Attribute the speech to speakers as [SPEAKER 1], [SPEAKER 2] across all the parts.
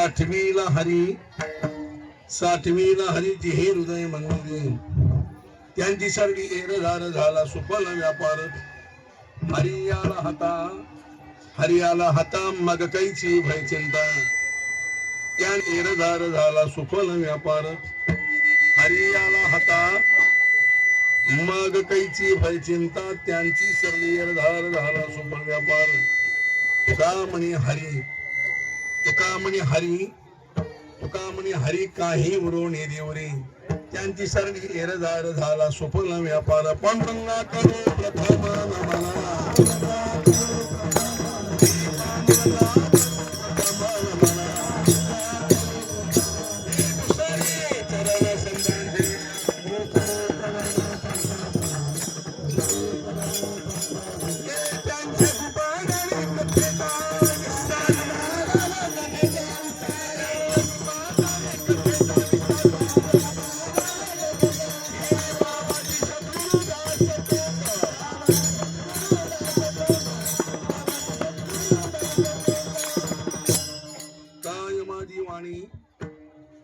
[SPEAKER 1] साठवीला हरी, साठवीला हरीची हे हृदय मंदिरे, त्यांची सर्गी एरधार झाला सुफल व्यापार. हरियाला हाता, हरियाला हाता मग कैची भय चिंता, त्या एरधार झाला सुफल व्यापार. हरियाला हाता मग कैची भय चिंता, त्यांची सरली एरधार झाला सुफल व्यापार. तुका म्हणे हरी, तुका म्हणे हरी, तुका म्हणे हरी काही उरोणे देवरे, त्यांची सरली एरधार झाला सुफल व्यापार. पांडुरंगा करो प्रथम नमना,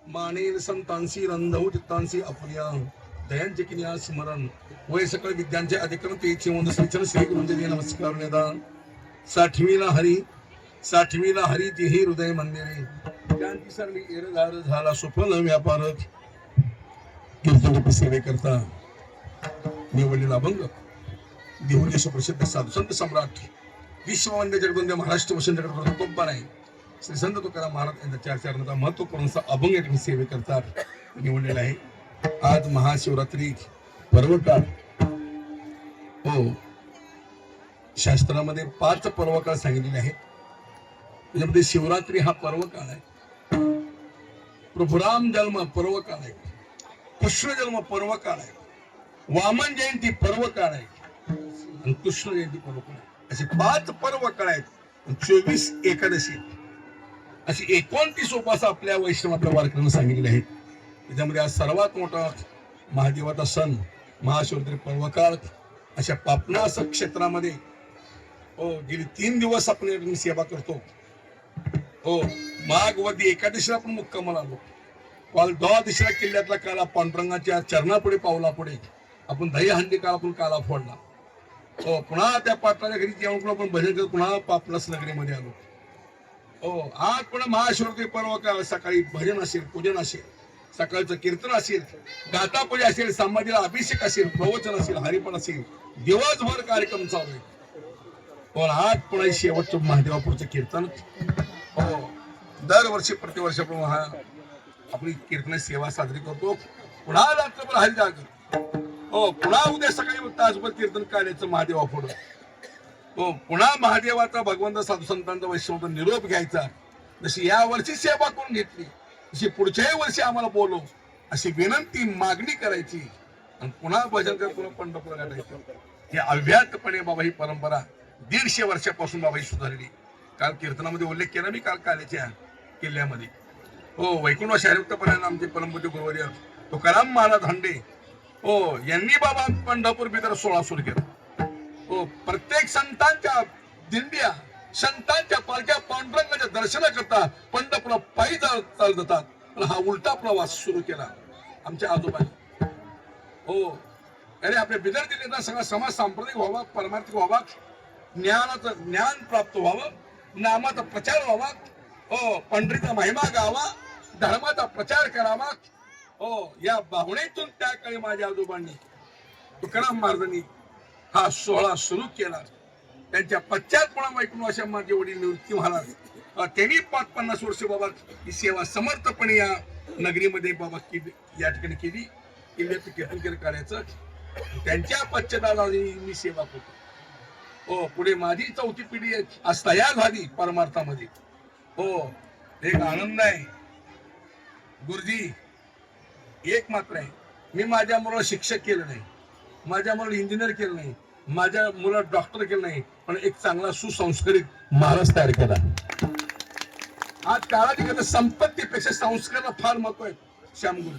[SPEAKER 1] मानेल संतांसी रंधव चित्तांसी अपुर्या, दयांचे किनिया स्मरण वय सकळ विद्यांचे अधिकरण तेची वंद श्रीचरण श्री गुरुंजय नमस्कार निदान. साठवीला हरी, साठवीला हरी ती हे हृदय मंदिरे, त्यांची सरली एरधार झाला सुफल व्यापार. कीर्तन सेवे करता निवडलेला अभंग देहुली सुप्रसिद्ध साधू संत सम्राट विश्ववंद्य जगवंद्य महाराष्ट्र वसंत जगत कोप्पा आहे श्री संत तुकाराम महाराज यांचा चार चरणाचा महत्वपूर्ण अभंग सेवे करतात निवडलेला आहे. आज महाशिवरात्री पर्वकाळ. हो, शास्त्रामध्ये 5 पर्वकाळ सांगितलेले आहेत. त्याच्यामध्ये शिवरात्री हा पर्वकाळ आहे. प्रभुराम जन्म पर्वकाळ आहे, कृष्ण जन्म पर्वकाळ आहे, वामन जयंती पर्वकाळ आहे आणि कृष्ण जयंती पर्वकाळ आहे. असे 5 पर्वकाळ आहेत. 24 एकादशी अशी 29 उपास आपल्या वैष्णव आपल्या वारकऱ्यांना सांगितले आहेत. त्याच्यामध्ये आज सर्वात मोठा महादेवाचा सण महाशिवरात्री पर्वकाळ. अशा पापनास क्षेत्रामध्ये हो गेली 3 दिवस आपण सेवा करतो. हो, माघ वदी एकादशीला आपण मुक्कामाला आलो. काल द्वादशीला किल्ल्यातला काला पांडुरंगाच्या चरणापुढे पावला पुढे आपण दहीहंडी काल आपण काला फोडला. हो, पुन्हा त्या पाटलाच्या घरी जेवण आपण भजन करत पुन्हा पापनास नगरीमध्ये आलो. हो, आज पुन्हा महाशिवरात्री पर्वकाळ. सकाळी भजन असेल, पूजन असेल, सकाळचं कीर्तन असेल, गाथा पूजा असेल, समाधीला अभिषेक असेल, प्रवचन असेल, हरिपाठ असेल, दिवसभर कार्यक्रम चालू आहे. पण आज पुन्हा शेवटचं महादेवापूरचं कीर्तन. हो, दरवर्षी प्रतिवर्ष आपली कीर्तन सेवा साजरी करतो. पुन्हा रात्रभर हरिजागर. हो, पुन्हा उद्या सकाळी तासभर कीर्तन काढायचं महादेवापुढं. हो, पुन्हा महादेवाचा भगवंत साधू संतांचा वैष्णव निरोप घ्यायचा. जशी या वर्षी सेवा करून घेतली तशी पुढच्याही वर्षी आम्हाला बोलव अशी विनंती मागणी करायची आणि पुन्हा भजन कर पुन्हा पंढरपूर गाठायचं. ही अव्याहतपणे बाबा ही परंपरा 150 वर्षापासून बाबा ही सुधारली. काल कीर्तनामध्ये उल्लेख केला मी काल काल्याच्या किल्ल्यामध्ये. हो, वैकुंठ शारीरिकपणाने आमचे परमपूज्य गुरुवर्य तुकाराम महाराज हंडे हो यांनी बाबा पंढरपूर बिदर 16 सुरू केला. हो, प्रत्येक संतांच्या दिंड्या, संतांच्या पालख्या पांडुरंगाच्या दर्शनाकरता पंढरपूरला पायी चालत जातात. पण हा उलटा प्रवास सुरू केला आमच्या आजोबांनी. हो, अरे आपल्या बिदर जिल्ह्याचा सगळा समाज सांप्रदायिक व्हावा, परमार्थिक व्हावा, ज्ञान प्राप्त व्हावं, नामाचा प्रचार व्हावा. हो, पंढरीचा महिमा गावा, धर्माचा प्रचार करावा. हो, या भावनेतून त्या काळी माझ्या आजोबांनी तुकाराम महाराजांनी हा सोहळा सुरू केला. त्यांच्या पश्चात पुन्हा वैकुंठ अशा माझे वडील निवृत्ती महाराज त्यांनी 50 वर्ष बाबा ही सेवा समर्थपणे या नगरीमध्ये बाबा या ठिकाणी केली. किल्ल्याचं कीर्तन केलं करायचं. त्यांच्या पश्चात मी सेवा करतो. हो, पुढे माझी 4थी पिढी आज तयार झाली परमार्थामध्ये. हो, एक आनंद आहे. गुरुजी एक मात्र आहे, मी माझ्या मुलाला शिक्षक केलं नाही, माझ्या मुलाला इंजिनियर केलं नाही, माझ्या मुलाला डॉक्टर केलं नाही, पण एक चांगला सुसंस्कारित महाराज तयार केला. आज काळाची संपत्तीपेक्षा संस्काराला फार महत्व आहे श्यामगुरु.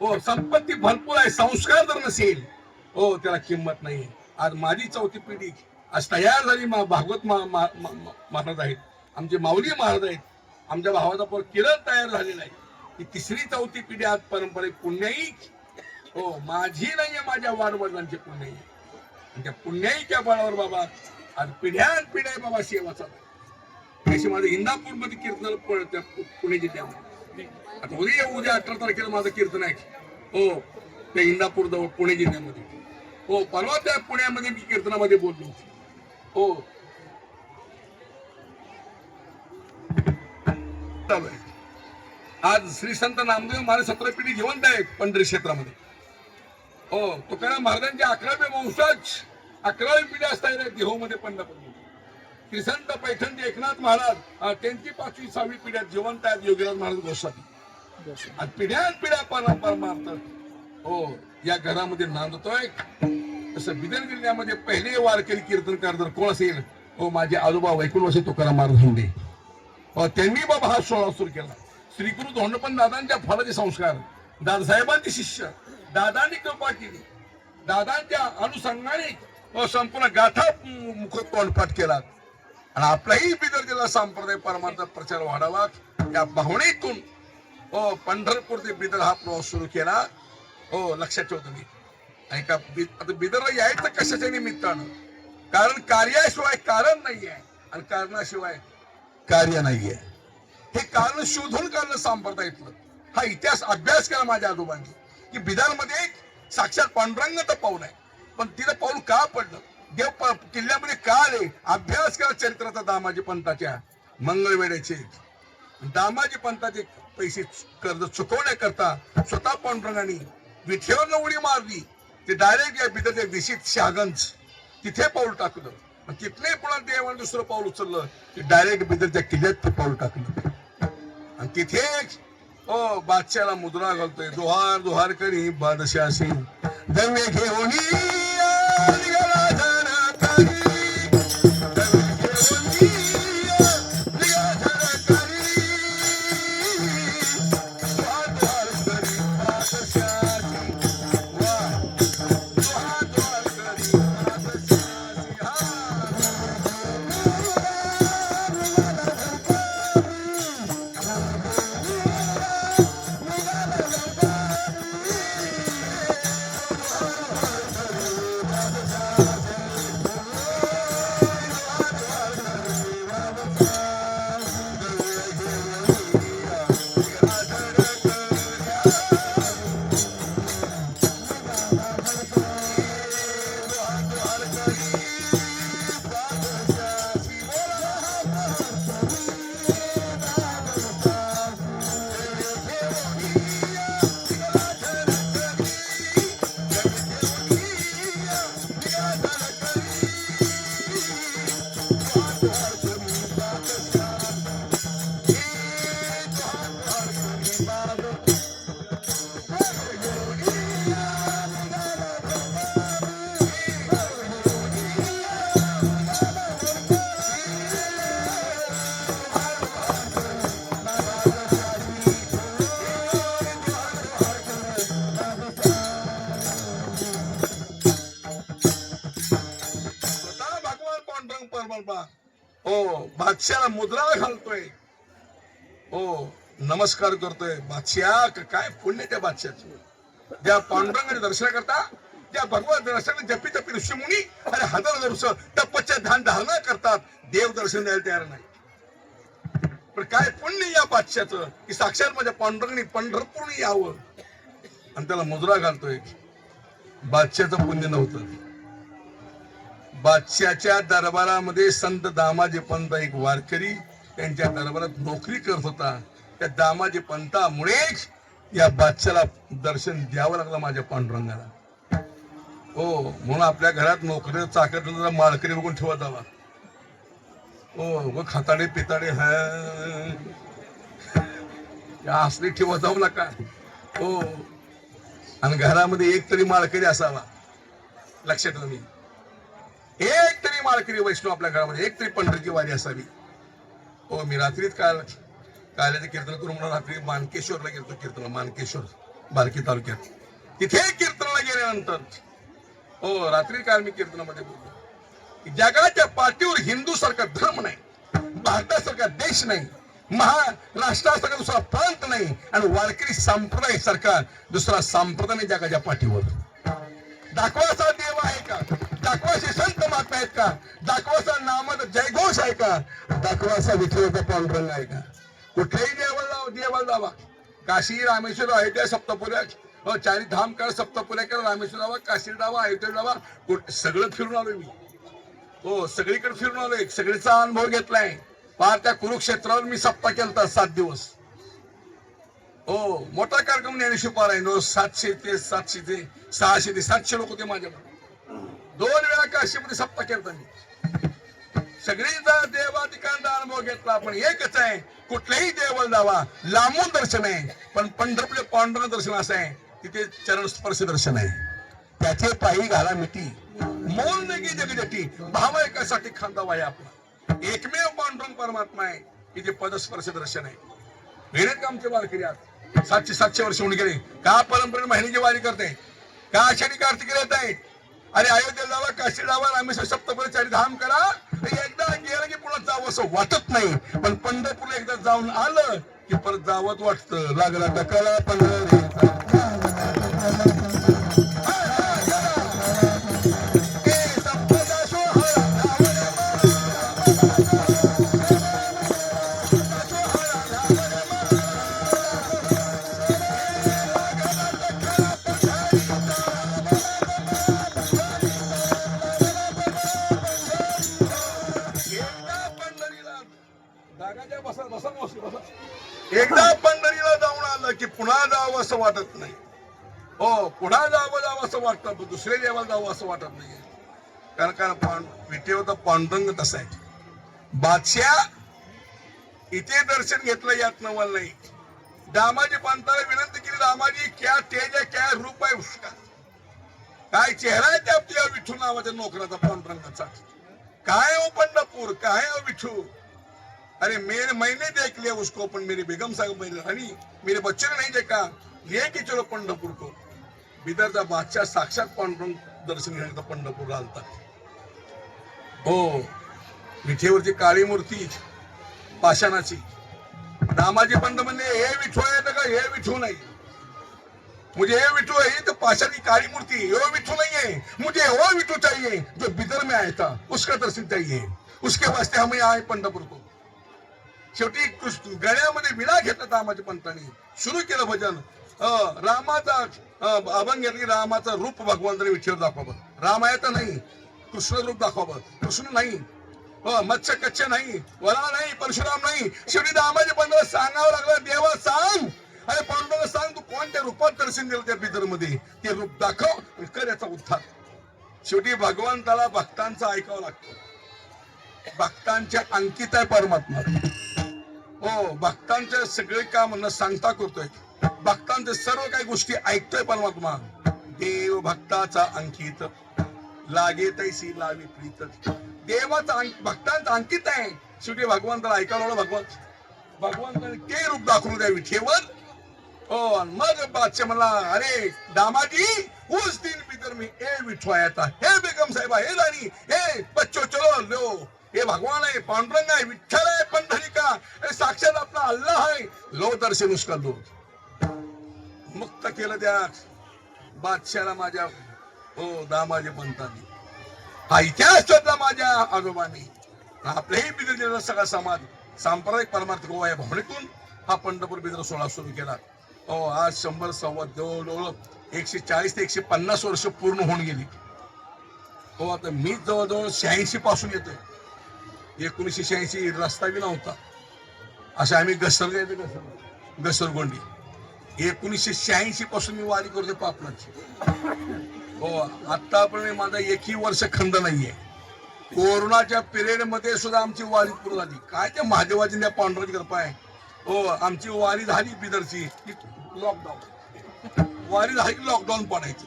[SPEAKER 1] हो, संपत्ती भरपूर आहे, संस्कार जर नसेल हो त्याला किंमत नाही. आज माझी 4थी पिढी आज तयार झाली. भागवत महाराज आहेत, आमचे माऊली महाराज आहेत, आमच्या भावाचा पोर किरण तयार झालेला आहे. ही तिसरी चौथी पिढी आज पारंपरिक पुण्याई हो माझी नाहीये, माझ्या वाडवडिलांची पुण्याई. आणि त्या पुण्याईच्या बळावर बाबा आज पिढ्यान पिढ्या बाबा सेवा चालू. अशी माझं इंदापूर मध्ये कीर्तनाला पुणे जिल्ह्यामध्ये आता उद्या 18 तारखेला माझं कीर्तन आहे हो त्या इंदापूर जवळ पुणे जिल्ह्यामध्ये. हो परवा त्या पुण्यामध्ये मी कीर्तनामध्ये बोललो हो. आज श्री संत नामदेव महाराज 17 पिढी जिवंत आहेत पंढरी क्षेत्रामध्ये हो. तुकाराम महाराजांचे 11वे वंशज 11वी पिढी असतात देहूमध्ये पंढरपूर. श्री संत पैठणचे एकनाथ महाराज त्यांची 5वी 6वी पिढ्या जिवंत आहेत. योगीराज महाराज गोसावी आज पिढ्यान पिढ्या परमार्थ हो या घरामध्ये नांदतोय. तसं बिदर जिल्ह्यामध्ये पहिले वारकरी कीर्तनकार जर कोण असेल हो माझे आजोबा वैकुंठवासी तुकाराम महाराज हुंडे. त्यांनी बाबा हा सोहळा सुरू केला. श्रीगुरु धोंडपंत दादांच्या फळाचे संस्कार दादासाहेबांचे शिष्य दादांनी कृपा केली. दादांच्या अनुषंगाने संपूर्ण गाथा मुख तोंडपाठ केला. आणि आपलाही बिदर जिल्हा संप्रदाय परमार्थ प्रचार वाढावा या भावनेतून हो पंढरपूर ते बिदर हा प्रवास सुरू केला हो. लक्षात ठेवतो मी. आणि का आता बिदरला यायचं कशाच्या निमित्तानं कारण कार्याशिवाय कारण नाहीये आणि कारणाशिवाय कार्य नाहीये. हे कारण शोधून काढलं संप्रदायातलं. हा इतिहास अभ्यास केला माझ्या आजोबांनी की बिदरमध्ये साक्षात पांडुरंगाचं पाऊल आहे. पण तिथं पाऊल का पडलं देव किल्ल्यामध्ये का आले अभ्यास केला चरित्राचा दामाजी पंताच्या मंगळवेड्याचे. दामाजी पंताचे पैसे कर्ज चुकवण्याकरता स्वतः पांडुरंगाने विठेवर उडी मारली. ते डायरेक्ट या बिदरच्या दिशीत शहागंज तिथे पाऊल टाकलं. तिथले पुन्हा देवाने दुसरं पाऊल उचललं की डायरेक्ट बिदरच्या किल्ल्यात ते पाऊल टाकलं. आणि तिथे ओ बादशाला मुद्रा घालतोय दुहार दुहार करी बादशाशी दवे घेऊन बादशाला मुद्रा घालतोय हो नमस्कार करतोय. बादशाह काय पुण्य त्या बादशाचं ज्या पांडुरंगाने दर्शन करता त्या भगवत दर्शन जपी तपी ऋषीमुनी आणि हजार वर्ष तपच्या ध्यान धारणा करतात. देव दर्शन द्यायला तयार नाही. पण काय पुण्य या बादशाचं की साक्षात माझ्या पांडुरंगाने पंढरपूर यावं आणि त्याला मुद्रा घालतोय. बादशाचं पुण्य नव्हतं. बादशाच्या दरबारामध्ये संत दामाजी पंत एक वारकरी त्यांच्या दरबारात नोकरी करत होता. त्या दामाजी पंतामुळेच या बादशाला दर्शन द्यावं लागलं माझ्या पांडुरंगाला हो. म्हणून आपल्या घरात नोकरी चाकरी माळकरी बघून ठेवत जावा हो. व खाताडे पिताडे असले ठेवत जाऊ नका हो. आणि घरामध्ये एक तरी माळकरी असावा. लक्षात ठेवा. एक तरी माळकरी वैष्णव आपल्या घरामध्ये एक तरी पंढरीची वारी असावी हो. मी रात्रीत काल्याचं कीर्तन करून म्हणून रात्री मानकेश्वरला गेलो. कीर्तन मानकेश्वर बारकी तालुक्यात तिथे कीर्तनाला गेल्यानंतर हो रात्री काल मी कीर्तनामध्ये बोललो जगाच्या पाठीवर हिंदू सारखा धर्म नाही भारतासारखा देश नाही महाराष्ट्रासारखा दुसरा प्रांत नाही आणि वारकरी संप्रदाय सारखा दुसरा संप्रदाय नाही जगाच्या पाठीवर. दाखवाचा देव आहे का? दाखवाचे संत महात्मा आहेत का? दाखवाचा नामाचा जयघोष आहे का? दाखवाचा विठ्ठलाचा पांडुरंग आहे का? कुठल्याही देवाला जावा, काशी रामेश्वर अयोध्या सप्तपुऱ्या चारी धाम करा, सप्तपुऱ्या करा, रामेश्वर जावा, काशी जावा, अयोध्या जावा, सगळं फिरून आलोय मी. हो, सगळीकडे फिरून आलोय, सगळीचा अनुभव घेतलाय. पार त्या कुरुक्षेत्रावर मी सप्ताह केलता 7 दिवस. हो, मोठा कार्यक्रम ज्ञानेश्वर पारायण 700 ते 700 लोक होते माझ्याकडे. 2 वेळा काशीमध्ये सप्ताह केलता मी. सगळीचा देवाधिकांचा अनुभव घेतला. पण एकच आहे, कुठल्याही देवाला जावा, लांबून दर्शन आहे, पण पंढरपूर पांडुरंग दर्शन असं आहे, तिथे चरण स्पर्श दर्शन आहे. त्याचे पायी घाला मिठी, मोल नगी जगजटी, भाव एकासाठी खांदा वाया आपला. एकमेव पांडुरंग परमात्मा आहे की जे पदस्पर्श दर्शन आहे. वेळेत का आमचे वारकरी आज 700 वर्ष होऊन गेले, का परंपरेने महिन्याची वारी करते, का आषाढी कार्तिकी येत आहे. अरे अयोध्या जावा, काशी जावा, रामेश्वर सप्तपुरी चारी धाम करा. एकदा गेलं की पुन्हा जावं असं वाटत नाही, पण पंढरपूरला एकदा जाऊन आलं की परत जावंच वाटतं. लागला टकला पंढरीचा एकदा पंढरीला जाऊन आलं की पुन्हा जावं असं वाटत नाही. हो, पुन्हा जावं असं वाटतं, पण दुसऱ्या देवाला जावं असं वाटत नाही. कारण विठेवर पांडुरंग तसा आहे. बादशाह इथे दर्शन घेतलं यात नवल नाही. दामाजी पंताला विनंती केली, दामाजी क्या तेज आहे, क्या रूप आहे उसका, काय चेहरा आहे त्या आपल्या विठू नावाच्या नोकराचा पांडुरंगाचा. काय हो पंढरपूर, काय हो विठू. अरे मैंने देख लिया उसको, पण मेरी बेगम साहब मेरी रानी मेरे बच्चे ने नहीं देखा, लेके चलो पंढरपूर को. बिदरचा बादशाह साक्षात पांडुरंग दर्शन घेण्याचा पंढरपूरला आलता. हो, विठेवरची काळी मूर्ती पाषाणाची. दामाजी पंत म्हणले, हे विठू आहे का? हे विठू नाही, मुझे ये विठू है तो पाषाण की काली मूर्ति, ये विठू नहीं है, मुझे वो विठू चाहिए जो बिदर में आया था, उसका दर्शन चाहिए. उसके वास्ते हमें आए पंढरपूर को. शेवटी गळ्यामध्ये विडा घेतला दामाजी पंतांनी, सुरू केलं भजन. रामाचा अभंग घेतली, रामाचं रूप भगवंताने विठ्ठल दाखवावं. राम आहे तर नाही, कृष्ण रूप दाखवावं. कृष्ण नाही, मत्स्य कच्छ नाही, वरा नाही, परशुराम नाही. शेवटी दामाजी पंताला सांगावं लागलं, देवा सांग, अरे पांडुरंग सांग, तू कोणत्या रूपात दर्शन दिलं त्या बिदर मध्ये, ते रूप दाखव, कर याचा उद्धार. शेवटी भगवंताला भक्तांचं ऐकावं लागतं. भक्तांच्या अंकित आहे परमात्मा. हो, भक्तांचे सगळे काम न सांगता करतोय, भक्तांचे सर्व काही गोष्टी ऐकतोय परमात्मा. देव भक्ताचा अंकित, लागे तैसी लावी प्रीत. देवाचा भक्तांचा अंकित आहे. शेवटी भगवंताला ऐकावं. भगवंताने ते रूप दाखवून द्या विठेवर. हो, मग बादशाह म्हणला, अरे दामाजी उस दिन बिदर में ए विठू आया था, हे बेगम साहेबा, हे रानी, हे बच्चो चलो लो, हे भगवान आहे, पांडुरंग आहे, विठ्ठल आहे, पंढरीका, अरे साक्षात आपला अल्लाह आहे, लो दर्शन उसका लो. मुक्त केलं त्या बादशाला माझ्या. हो, दामाजी पंतांनी हा इतिहास शोधला माझ्या आजोबांनी. आपल्याही बिदर जिल्ह्याचा सगळा समाज सांप्रदायिक परमार्थ गोवा भावनेतून हा पंढरपूर बिदर सोहळा सुरू केला. हो, आज 100 140 ते 150 वर्ष पूर्ण होऊन गेली. हो, आता मी जवळजवळ 86 पासून येतोय. 1986 रस्ता बी नव्हता, अशा आम्ही घसरगोंडी 1986 पासून मी वारी करतो पापनाची. हो, आतापर्यंत माझा एकही वर्ष खंड नाहीये. कोरोनाच्या पिरियड मध्ये सुद्धा आमची वारी पूर्ण झाली. काय त्या महादेवाची त्या पांडुरंगाची कृपा आहे. हो, आमची वारी झाली बिदरची, लॉकडाऊन वारी झाली की लॉकडाऊन पडायची.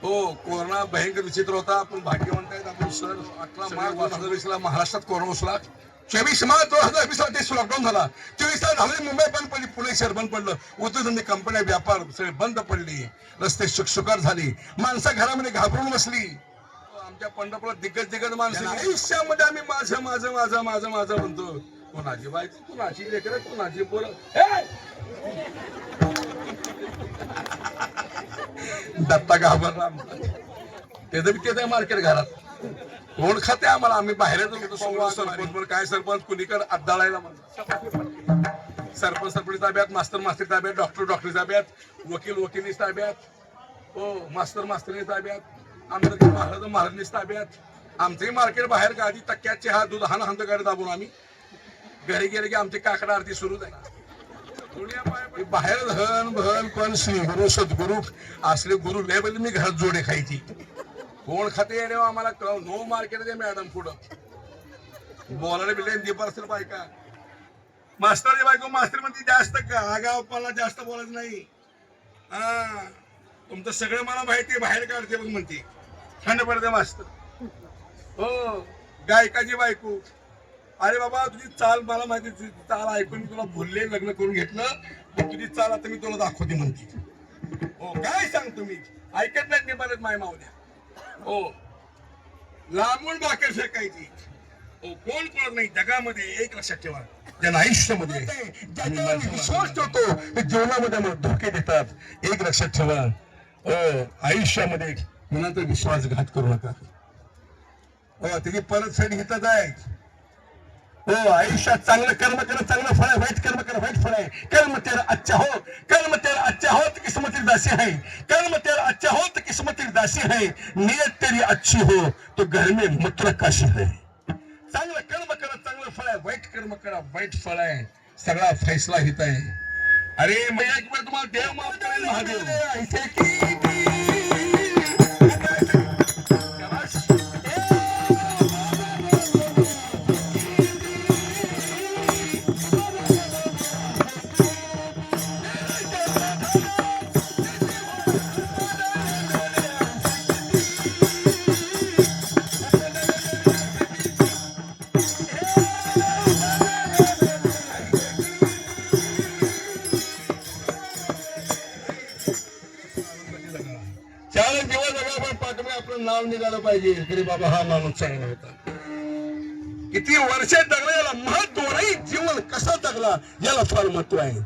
[SPEAKER 1] हो, कोरोना भयंकर विचित्र होता. पण भाग्यवंत आहेत आपण. सर 18 मार्च 2020 ला महाराष्ट्रात कोरोना बसला. 24 मार्च 2020 ला देश लॉकडाऊन झाला. 24 ला झाले मुंबई बंद पडली, पुणे शहर बंद पडलं, उद्योगधंदे, कंपन्या, व्यापार सगळे बंद पडले, रस्ते शुकशुकार झाले, माणसं घरामध्ये घाबरून बसली. आमच्या पंढरपुरात दिग्गज माणसं आयुष्यामध्ये आम्ही माझं माझं माझं माझं माझं म्हणतो. कोणाची बायको, कोणाची लेकर, कोणाची पोरं. दत्ता घाबरला. त्याचं बी ते मार्केट घरात कोण खाते आम्हाला. आम्ही बाहेर सरपंच काय सरपंच कुणीकडे अद्दाळायला म्हणतात. सरपंच ताब्यात, मास्तर ताब्यात, डॉक्टर ताब्यात, वकील ताब्यात, हो मास्तर ताब्यात, आमचं महाराज ताब्यात. आमचंही मार्केट बाहेर गाडी टक्क्यात चहा दूध हान गाडी दाबून आम्ही घरी गेले की आमची काकडा आरती सुरू आहे. बाहेर धन भन पण श्री गुरु सद्गुरु असले गुरु लेवल मी घरात जोडे खायची. कोण खाते रे आम्हाला नो मार्केट दे मॅडम पुढं बोलायला बिले दीपार बायका. मास्तरची बायको मास्तर म्हणते जास्त का आगावपणा जास्त बोलायचं नाही. हा तुमचं सगळं मला माहिती बाहेर काढते बघ म्हणते. थंड पडते मास्तर. हो गायकाची बायको. अरे बाबा तुझी चाल मला माहिती, तुझी चाल ऐकून तुला भुलले लग्न करून घेतलं, तुझी चाल आता मी तुला दाखवते म्हणते. हो काय सांग तुम्ही ऐकत नाही निभारत माय मावल्या. हो लांबून बाकर फेकायची. हो कोण कोण नाही जगामध्ये एक लक्षात ठेवा. ज्यांना आयुष्यामध्ये विश्वास ठेवतो ते जीवनामध्ये मला धोके देतात. एक लक्षात ठेवा आयुष्यामध्ये मनाचा विश्वासघात करू नका. हो त्याची परत फेड घेतच आहे. हो आयुष्यात चांगलं कर्म करा चांगलं फळ आहे, वाईट कर्म करा वाईट फळ आहे. कर्म तेरा अच्छा हो, कर्म तेरा अच्छा हो तो किस्मत दासी है. कर्म तेरा अच्छा हो तो किस्मत दासी है. नियत तेरी अच्छी हो तो घर में मुतलक काशी है. चांगलं कर्म करा चांगलं फळ आहे, वाईट कर्म करा वाईट फळ आहे. सगळा फैसला हित आहे. अरे मग एक वेळ तुम्हाला देव माफ करेल महादेव. नाव निघालं पाहिजे तरी बाबा हा माणूस चांगला होता. किती वर्ष जगला याला महत्व नाही. जीवन कसं जगला याला फार महत्व आहे.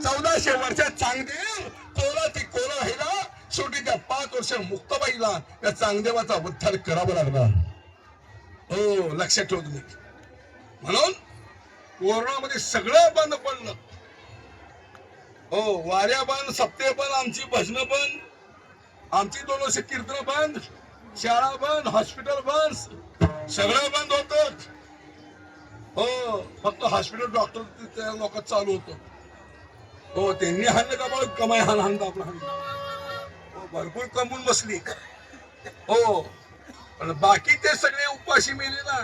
[SPEAKER 1] 1400 वर्षात चांगदेव कोला ती कोला राहिला. शेवटी त्या 5 वर्ष मुक्ताबाईला त्या चांगदेवाचा उद्धार करावा लागला. हो लक्षात ठेव तुम्ही. म्हणून कोरोनामध्ये सगळं बंद पडलं. हो वाऱ्या बंद, सप्ते बंद, आमची भजनं बंद, आमची 2 वर्ष कीर्तन बंद, शाळा बंद, हॉस्पिटल बंद, सगळं बंद होत. हो फक्त हॉस्पिटल डॉक्टर त्या लोकात चालू होतं. हो त्यांनी हाणलं का बघ कमाई हाण आपला हो भरपूर कमवून बसली. हो पण बाकी ते सगळे उपाशी मेले ना.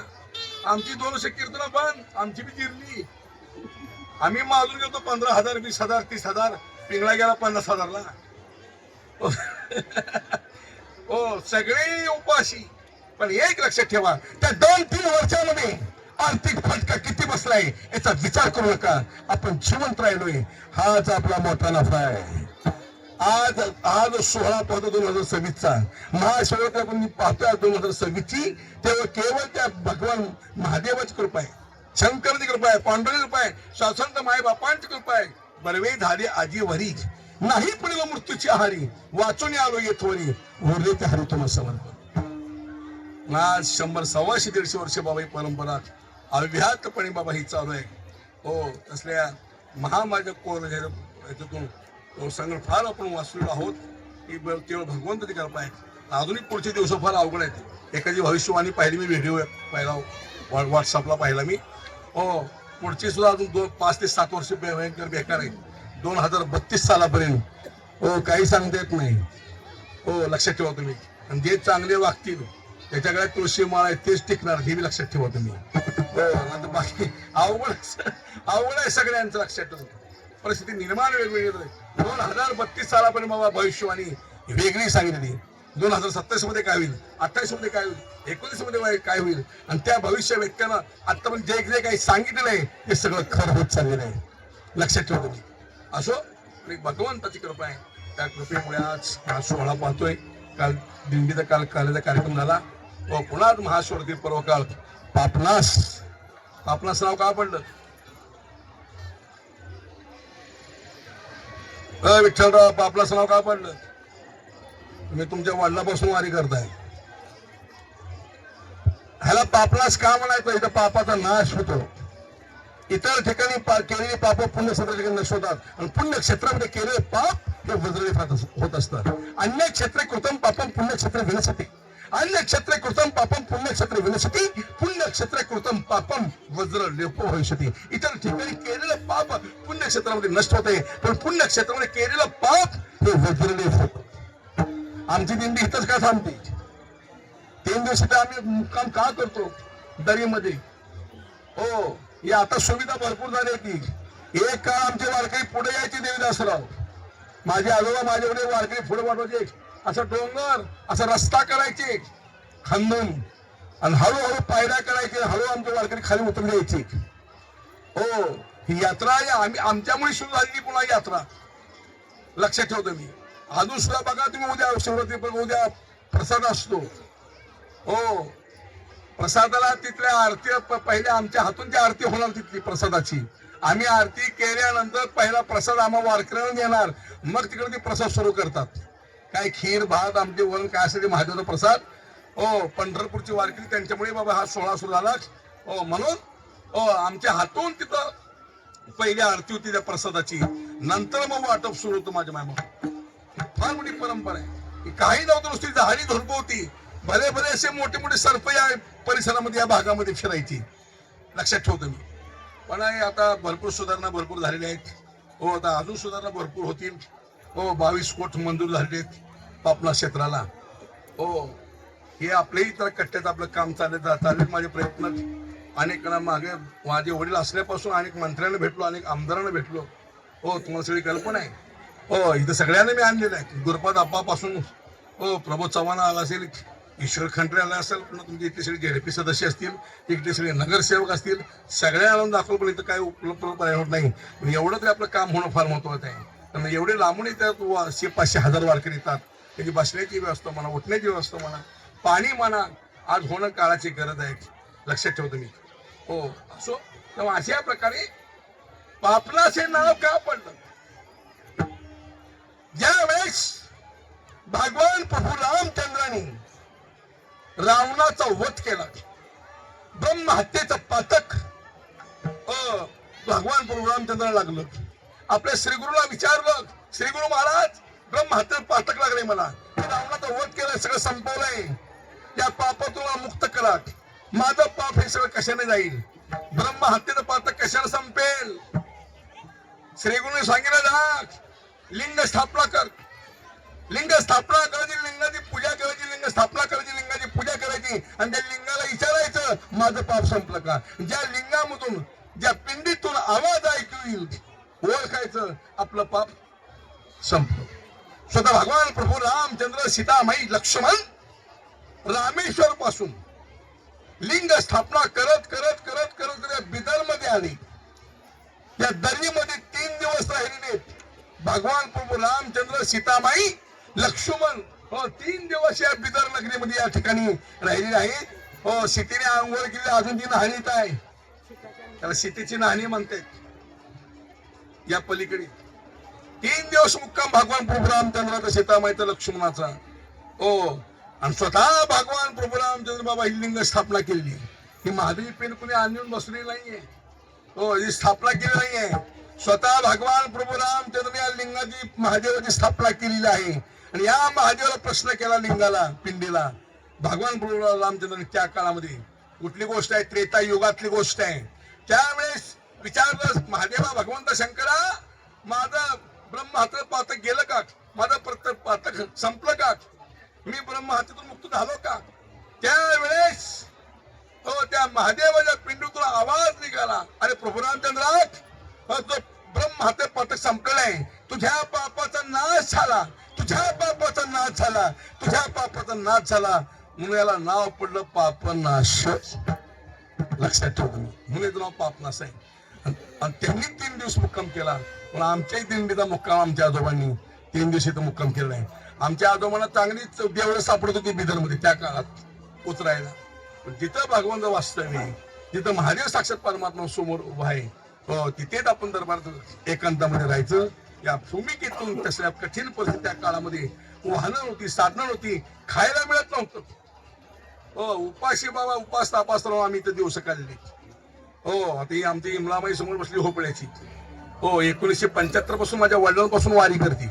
[SPEAKER 1] आमची 2 वर्ष कीर्तन बंद, आमची बी जिरली. आम्ही माजून गेलो 15,000 20,000 30,000. पिंगळा गेला 50,000ला. हो सगळे उपाशी. पण एक लक्षात ठेवा त्या 2-3 वर्षांमध्ये आर्थिक फटका किती बसलाय याचा विचार करू नका. आपण जिवंत राहिलोय हाच आपला मोठा नफा आहे. आज 16 पाहतो 2026चा महाशिवरात्र आपण पाहतोय 2026ची. तेव्हा केवळ त्या भगवान महादेवाची कृपा आहे, शंकराची कृपा आहे, पांडुरंगाची कृपा आहे, शासंत माय बापांची कृपा आहे. बरवे झाले आजी वरी नाही पडील मृत्यूची आहारी. वाचून आलो येथवरी उरले ते हरी तुम्हाला समर्पण. आज 100 125 150 वर्ष बाबा ही परंपरा अव्याहतपणे बाबा ही चालू आहे. हो तसल्या महामार्ग याच्यातून सांगून फार आपण वाचलेलो आहोत की केवळ भगवंताची कृपा आहे. अजूनही पुढचे दिवस फार अवघड आहेत. एखादी भविष्यवाणी पाहिली मी, व्हिडिओ पाहिला व्हॉट्सअपला पाहिला मी. हो पुढची सुद्धा अजून 5 ते 7 वर्ष भयंकर बेकार आहे. 2032 सालापर्यंत हो काही सांगता येत नाही. हो लक्षात ठेवा तुम्ही. आणि जे चांगले वागतील त्याच्याकडे तुळशी माळ आहे तेच टिकणार हे बी लक्षात ठेवा तुम्ही. हो बाकी अवघड आहे सगळ्यांचं लक्षात ठेवा. परिस्थिती निर्माण वेगवेगळी. 2032 सालापर्यंत बाबा भविष्यवाणी वेगळी सांगितली. 2027 मध्ये काय होईल, 28 मध्ये काय होईल, 29 मध्ये काय होईल. आणि त्या भविष्य व्यक्तीनं आता पण जे काही सांगितलेलं आहे ते सगळं खरं होत चाललेलं आहे. लक्षात ठेवा तुम्ही. असो भगवंताची कृपा आहे. त्या कृपेमुळे आज हा सोहळा पाहतोय. काल दिंडीचा काल कालेचा कार्यक्रम झाला. व पुन्हा महाशिवरात्री पर्व काळ पापनाश आपणास नाव का पडलं? विठ्ठलराव, आपणास नाव का पडलं? तुम्ही तुमच्या वडिलापासून वारी करताय. ह्याला पापलास का म्हणायचं? इथं पापाचा नाश होतो. इतर ठिकाणी केलेली पाप पुण्यक्षेत्र ठिकाणी नष्ट होतात आणि पुण्यक्षेत्रामध्ये केलेले पाप हे वज्रलेप होत असतात. अन्य क्षेत्रे कृतम पापम पुण्यक्षेत्र विनशती, अन्य क्षेत्रे कृतम पापम पुण्यक्षेत्र विनशती, पुण्यक्षेत्र कृतम पापम वज्रलेप भविष्यती. इतर ठिकाणी केलेलं पाप पुण्यक्षेत्रामध्ये नष्ट होते, पण पुण्यक्षेत्रामध्ये केलेलं पाप हे वज्रलेप होतं. आमची दिंडी इथंच का थांबते? 3 दिवस इथे आम्ही मुक्काम का करतो दरीमध्ये? हो, ही आता सुविधा भरपूर झाली की एक काळ आमचे वारकरी पुढे यायचे देवीदासराव. माझे आजोबा माझे वडील वारकरी पुढे पाठवायचे, असं डोंगर असा रस्ता करायचे खंदून आणि हळूहळू पायऱ्या करायचे, हळू आमचे वारकरी खाली उतरून द्यायचे. हो, ही यात्रा आम्ही आमच्यामुळे सुरू झालेली पुन्हा यात्रा. लक्षात ठेवतो मी. अजून सुद्धा बघा तुम्ही, उद्या शिवरात्री पण उद्या प्रसाद असतो. हो, प्रसादाला तिथल्या आरती पहिले आमच्या हातून ती आरती होणार तिथली प्रसादाची. आम्ही आरती केल्यानंतर पहिला प्रसाद आम्हा वारकऱ्यांना देणार, मग तिकडे ते प्रसाद सुरू करतात. काय खीर भात आमचे वरण काय असेल ते महादेवाचा प्रसाद. हो, पंढरपूरची वारकरी त्यांच्यामुळे बाबा हा सोहळा सुरू झाला. हो, म्हणून हो आमच्या हातून तिथं पहिली आरती होती त्या प्रसादाची, नंतर मग वाटप सुरू होतं. माझ्या मामा फार मोठी परंपरा आहे. काही नव्हतं, नुसती झाडी धुरप होती. भले भले असे मोठे मोठे सर्प या परिसरामध्ये या भागामध्ये फिरायची. लक्षात ठेवतो मी. पण आता भरपूर सुधारणा भरपूर झालेल्या आहेत. हो, आता अजून सुधारणा भरपूर होतील. हो, 22 कोट मंजूर झालेले आहेत पापना क्षेत्राला. हो, हे आपलेही तर कट्ट्यात आपलं काम चालेल. माझे प्रयत्न अनेकांना मागे माझे वडील असल्यापासून अनेक मंत्र्यांना भेटलो, अनेक आमदारांना भेटलो. हो, तुम्हाला सगळी कल्पना आहे. हो, इथं सगळ्यांना मी आणलेलं आहे. गुरुपाद आप्पापासून हो प्रभू चव्हाण आला असेल, ईश्वर खंडरे आला असेल, पुन्हा तुमचे इथले सगळे जेडपी सदस्य असतील, इथले सगळे नगरसेवक असतील, सगळ्या दाखवलं. पण इथं काय उपलब्ध होत नाही. पण एवढं तरी आपलं काम होणं फार महत्वाचं आहे. कारण एवढे लांबून येतात, 500-1000 वारकरी येतात. त्यांची बसण्याची व्यवस्था म्हणा, उठण्याची व्यवस्था म्हणा, पाणी म्हणा, आज होणं काळाची गरज आहे. लक्षात ठेवतो मी. हो, असो. तेव्हा अशा प्रकारे पापनाचे नाव का पडलं? ज्या वेळेस भगवान प्रभू रामचंद्रांनी रावणाचा वध केला, ब्रह्महत्येचं पातक भगवान प्रभू रामचंद्राला लागलं. आपल्या श्रीगुरूला विचारलं, श्रीगुरु महाराज ब्रह्महत्येचं पातक लागले मला, रावणाचा वध केला, सगळं संपवलंय, या पापातून मुक्त करा. माझं पाप हे सगळं कशाने जाईल? ब्रह्महत्येचं पातक कशाने संपेल? श्रीगुरूने सांगितलं, जा लिंग स्थापना कर. लिंग स्थापना करायची, लिंगाची पूजा करायची, लिंग स्थापना करायची, लिंगाची पूजा करायची आणि त्या लिंगाला विचारायचं माझं पाप संपलं का? ज्या लिंगामधून ज्या पिंडीतून आवाज ऐकू येईल ओळखायचं आपलं पाप संपलं. स्वतः भगवान प्रभू रामचंद्र, सीतामाई, लक्ष्मण रामेश्वर पासून लिंग स्थापना करत करत करत करत बिदर मध्ये आले. त्या दरीमध्ये 3 दिवस राहिलेले भगवान प्रभू रामचंद्र, सीतामाई, लक्ष्मण. हो, 3 दिवस या बिदर नगरीमध्ये या ठिकाणी राहिलेले आहेत. हो, सीतेने आंघोळ केली, अजून ती न्हाणीत आहे. त्याला सीतेची न्हाणी म्हणते. या पलीकडे 3 दिवस मुक्काम भगवान प्रभू रामचंद्राचा, सीतामाईचा, लक्ष्मणाचा. हो, आणि स्वतः भगवान प्रभू रामचंद्र बाबा ही लिंग स्थापना केली. ही महादेवी पेन कुणी आणून बसली नाहीये. हो, ही स्थापना केली नाहीये. स्वतः भगवान प्रभू रामचंद्र या लिंगाची, महादेवाची स्थापना केलेली आहे. आणि या महादेवाला प्रश्न केला, लिंगाला, पिंडीला, भगवान प्रभू रामचंद्राने त्या काळामध्ये. कुठली गोष्ट आहे? त्रेता युगातली गोष्ट आहे. त्यावेळेस विचारलं, महादेवा, भगवंत शंकरा, माझं ब्रह्महत्या पातक गेलं का? माझं प्रत्येक पातक संपलं का? मी ब्रह्महत्येतून मुक्त झालो का? त्यावेळेस हो, त्या महादेवाच्या पिंडीतून आवाज निघाला, अरे प्रभू रामचंद्रा, जो ब्रह्महत्या पातक संपलेला आहे, तुझ्या पापाचा नाश झाला, तुझ्या पापाचा नाश झाला, तुझ्या पापाचा नाश झाला. म्हणून याला नाव पडलं पापनाश. लक्षात ठेवतो मी. म्हणून याचं नाव पापनाश आहे. आणि त्यांनी 3 दिवस मुक्काम केला. पण आमच्याही दिंडीचा मुक्काम आमच्या आजोबांनी 3 दिवस इथं मुक्काम केला आहे. आमच्या आजोबांना चांगलीच देवळं सापडत होती बिदरमध्ये त्या काळात उतरायला. पण जिथं भगवंत वास्तव्य आहे जिथं महादेव साक्षात परमात्मा समोर उभा आहे तिथेच आपण दरबारात एकांतामध्ये राहायचं. या भूमिकेतून तसल्या कठीण परिस्थिती त्या काळामध्ये वाहनं नव्हती, साधनं नव्हती, खायला मिळत नव्हतं. उपाशी बाबा उपास तापास राहून आम्ही इथं दिवस काढले. आता ही आमची इमलाबाई समोर बसली होपळ्याची. 1975 पासून माझ्या वडिलांपासून वारी करते.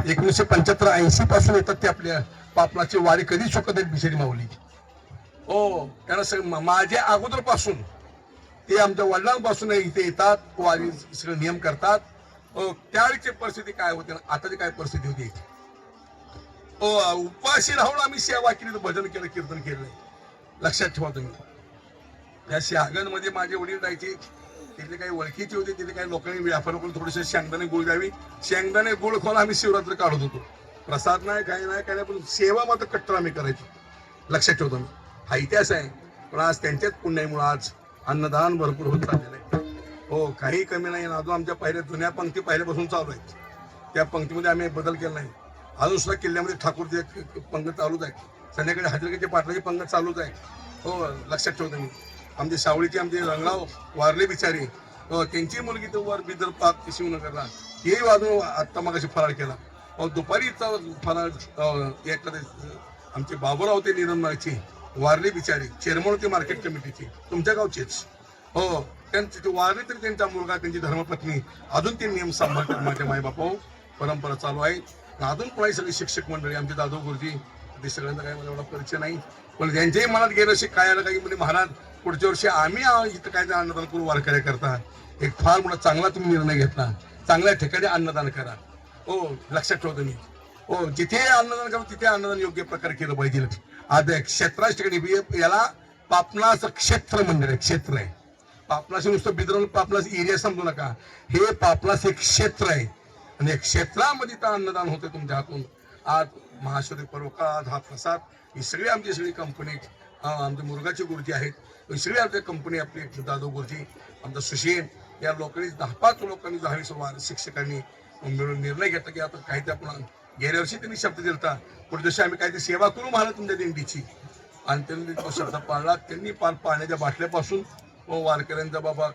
[SPEAKER 1] 1975-80 पासून येतात ते आपल्या पापलाची वारी कधी चुकत नाही बिचारी माऊली. त्यांना माझ्या अगोदर पासून ते आमच्या वडिलांपासून इथे येतात, वारी सगळे नियम करतात. त्यावेळीची परिस्थिती काय होती, आताची काय परिस्थिती होती. उपाशी राहून आम्ही सेवा केली, भजन केलं, कीर्तन केलं. लक्षात ठेवा तुम्ही. त्या शहागणमध्ये माझे वडील जायचे, तिथले काही ओळखीचे होते, तिथे काही लोकांनी व्यापार करून थोडेसे शेंगदाणे गुळ द्यावी. शेंगदाणे गुळ खाऊन आम्ही शिवरात्र काढत होतो. प्रसाद नाही, काही नाही, काही नाही, पण सेवा मात्र कट्टर आम्ही करायचो. लक्षात ठेवतो मी. हा इतिहास आहे. पण आज त्यांच्याच पुण्यामुळे आज अन्नदान भरपूर होत चाललेलं आहे. काही कमी नाही. अजून आमच्या पहिल्या जुन्या पंक्ती पहिल्यापासून चालू आहेत. त्या पंक्तीमध्ये आम्ही बदल केला नाही. अजून सुद्धा किल्ल्यामध्ये ठाकूरचे पंगत चालूच आहे. संध्याकाळी हजरकीचे पाटलाची पंगत चालूच आहे. लक्षात ठेवतो मी. आमचे सावळीचे आमचे रंगराव वारले बिचारी, त्यांची मुलगी तर वर बिदर पाक शिवनगरला हे वाजून आत्ता मगाशी फराळ केला. दुपारी फराळ आमचे बाबूराव ते निरंजनाची वारली बिचारी, चेअरमन होते मार्केट कमिटीचे, तुमच्या गावचेच. त्यांचे वारले तरी त्यांचा मुलगा, त्यांची धर्मपत्नी अजून ते नियम सांभाळतात. माझ्या मायबापा परंपरा चालू आहे. अजून कोणाही सगळे शिक्षक मंडळी, आमचे दादू गुरुजी, ते सगळ्यांना काही मला एवढा परिचय नाही. पण त्यांच्याही मनात गेलं असे काय आलं काही म्हणजे महाराज पुढच्या वर्षी आम्ही इथं काय अन्नदान करू वारकऱ्या करता. एक फार मोठा चांगला तुम्ही निर्णय घेतला. चांगल्या ठिकाणी अन्नदान करा. लक्षात ठेवतो मी. जिथे अन्नदान करा तिथे अन्नदान योग्य प्रकारे केलं पाहिजे. आज क्षेत्राच्या ठिकाणी याला पापनाचं क्षेत्र मंदिर आहे, क्षेत्र आहे. पापनाचं नुसतं बिदरवून पापनास एरिया समजू नका. हे पापनास एक क्षेत्र आहे आणि क्षेत्रामध्ये तर अन्नदान होते तुमच्या हातून. आज महाशिवरात्री पर्व काळात हा प्रसाद ही सगळी आमची सगळी कंपनी, आमचे मुरगाचे गुरुजी आहेत, सगळी आमच्या कंपनी, आपली दादू गुरुजी, आमचा सुशील, या लोकांनी 10-5 लोकांनी 10-20 शिक्षकांनी मिळून निर्णय घेतला की आता काही ते आपण गेल्या वर्षी त्यांनी शब्द दिलता पुढच्या दिवशी आम्ही काहीतरी सेवा करू महाराज तुमच्या दिंडीची. आणि त्यांनी तो शब्द पाळला. त्यांनी पाण्याच्या बाटल्यापासून वारकऱ्यांचा बाबा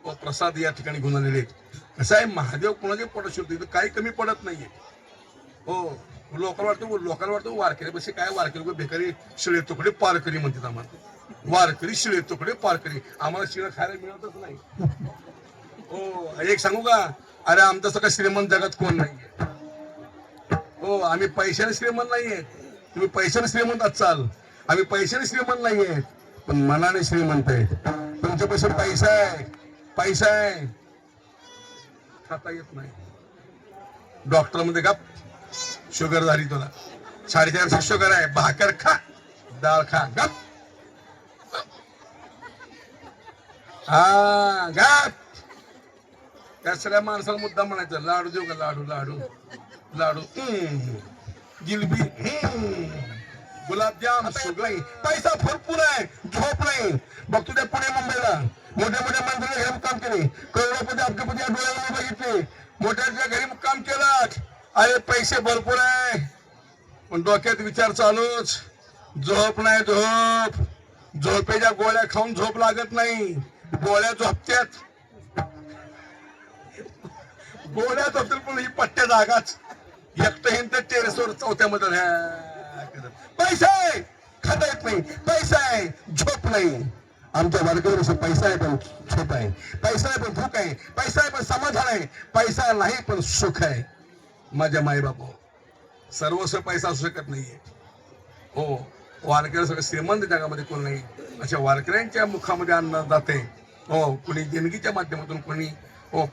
[SPEAKER 1] प्रसाद या ठिकाणी घेऊन आलेले आहेत. कसं आहे, महादेव कोणाचे पोटात शिवतो, इथं काही कमी पडत नाहीये. लोकांना वाटतं वारकरी काय वारकरी भिकारी शिळे तुकडे पारकरी म्हणतात. आम्हाला वारकरी शिळे तुकडे पारकरी, आम्हाला शिळं खायला मिळतच नाही. एक सांगू का, अरे आमचं सगळं श्रीमंत जगात कोण नाहीये. आम्ही पैशाने श्रीमंत नाहीये. तुम्ही पैशाने श्रीमंत असाल, आम्ही पैशाने श्रीमंत नाहीये, पण मनाने श्रीमंत आहे. तुमच्या पैसे पैसा आहे, पैसा आहे, खाता येत नाही. डॉक्टर मध्ये का शुगर झाली तुला, 450 शुगर आहे, भाकर खा, डाळ खा, गप. हा गप. त्या सगळ्या माणसाला मुद्दा म्हणायचं, लाडू देऊ का, लाडू लाडू लाडू, जिलबी, गुलाबजाम, सगळं पैसा भरपूर आहे, झोप नाही. बघ तुझ्या पुणे मुंबईला मोठ्या मोठ्या माणसाने घरी मुक्काम केले, करोडपती अब्जपती या डोळ्याला बघितले, मोठ्याच्या घरी मुक्काम केला. अरे पैसे भरपूर आहे, पण डोक्यात विचार चालूच, झोप नाही. झोपेच्या गोळ्या खाऊन झोप लागत नाही, गोळ्या झोपत्यात, गोळ्या झोपतील, पण ही पट्ट्या जागाच. एकटं हिंद टेरेसवर चौथ्यामध्ये पैसा आहे, खाता येत नाही, पैसा आहे, झोप नाही. आमच्या वारकऱ्यांवर पैसा आहे पण झोप आहे, पैसा आहे पण भूक आहे, पैसा आहे पण समाधान आहे, पैसा नाही पण सुख आहे. माझ्या मायबापू सर्वस्व पैसा असू शकत नाहीये. वारकरी सगळं श्रीमंत जगामध्ये कोण नाही. अशा वारकऱ्यांच्या मुखामध्ये अन्न जाते. कोणी देणगीच्या माध्यमातून, कोणी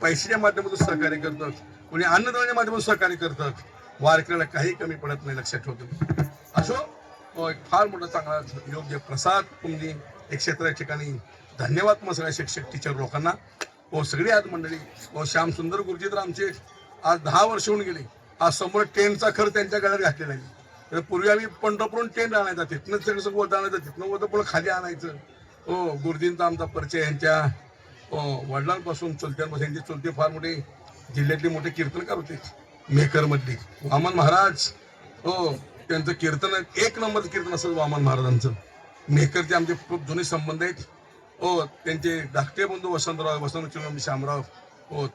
[SPEAKER 1] पैशाच्या माध्यमातून सहकार्य करतात, कोणी अन्नदानाच्या माध्यमातून सहकार्य करतात. वारकऱ्याला काही कमी पडत नाही, लक्षात ठेवतो. असो एक फार मोठा चांगला योग्य प्रसाद तुम्ही एक क्षेत्र या ठिकाणी. धन्यवाद मग सगळ्या शिक्षक टीचर लोकांना. सगळी आज मंडळी. श्याम सुंदर गुरुजी तर आमचे आज 10 वर्ष होऊन गेले. आज समोर टेंटचा खर्च त्यांच्या गळ्यात घातलेला आहे. पूर्वी आम्ही पंढरपूरून टेंट आणायचा, तिथनं सगळं वोट आणायचं, तिथनं वोट पुढं खाली आणायचं. गुरुजींचा आमचा परिचय यांच्या वडिलांपासून चुलत्यांपासून. यांचे चुलते फार मोठे जिल्ह्यातले मोठे कीर्तनकार होते, मेकर मधले वामन महाराज. त्यांचं कीर्तन एक नंबरचं कीर्तन असं वामन महाराजांचं. मेकरचे आमचे खूप जुने संबंध आहेत. त्यांचे धाकटे बंधू वसंतराव शामराव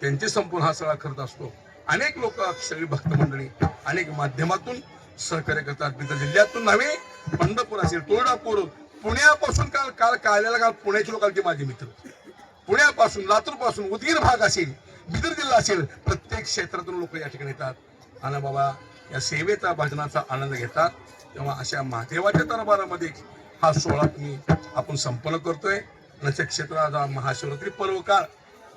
[SPEAKER 1] त्यांचे संपूर्ण हा सगळा खर्च असतो. अनेक लोक सगळी भक्त मंडळी अनेक माध्यमातून सहकार्य करतात. बिदर जिल्ह्यातून नव्हे, पंढरपूर असेल, तुळजापूर, पुण्यापासून काल पुण्याचे लोक आले माझे मित्र, पुण्यापासून, लातूर पासून, उदगीर भाग असेल, बिदर जिल्हा असेल, प्रत्येक क्षेत्रातून लोक या ठिकाणी येतात आणि बाबा या सेवेचा भजनाचा आनंद घेतात. तेव्हा अशा महादेवाच्या दरबारामध्ये हा सोहळा आपण संपन्न करतोय. क्षेत्राचा महाशिवरात्री पर्व काळ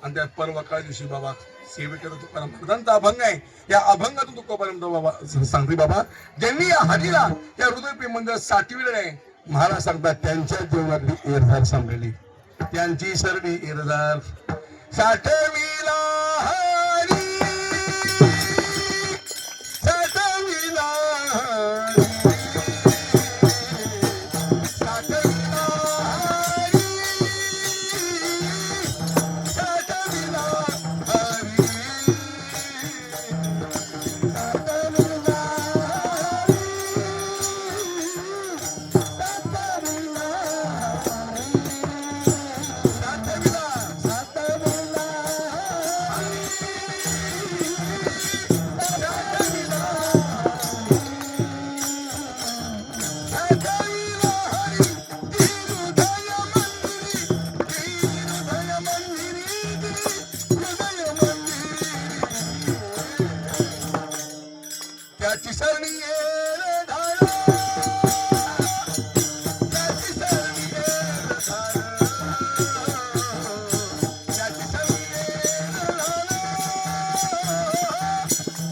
[SPEAKER 1] आणि त्या पर्व काळ दिवशी बाबा सेवेकरता तुकाराम महाराजांचा अभंग आहे. या अभंगातून तुकोबापर्यंत बाबा सांगते बाबा ज्यांनी या हरीला या हृदयप्रेम मंदिरात साठविले आहे. महाराज सांगतात त्यांच्या जीवनातली एरझार संपलेली, त्यांची सरडी एरझार साठविला हरी, साठविला हरी, साठविला हरी, साठविला हरी, साठविला त्याची सरणी एरझार, त्याची सरणी एरझार,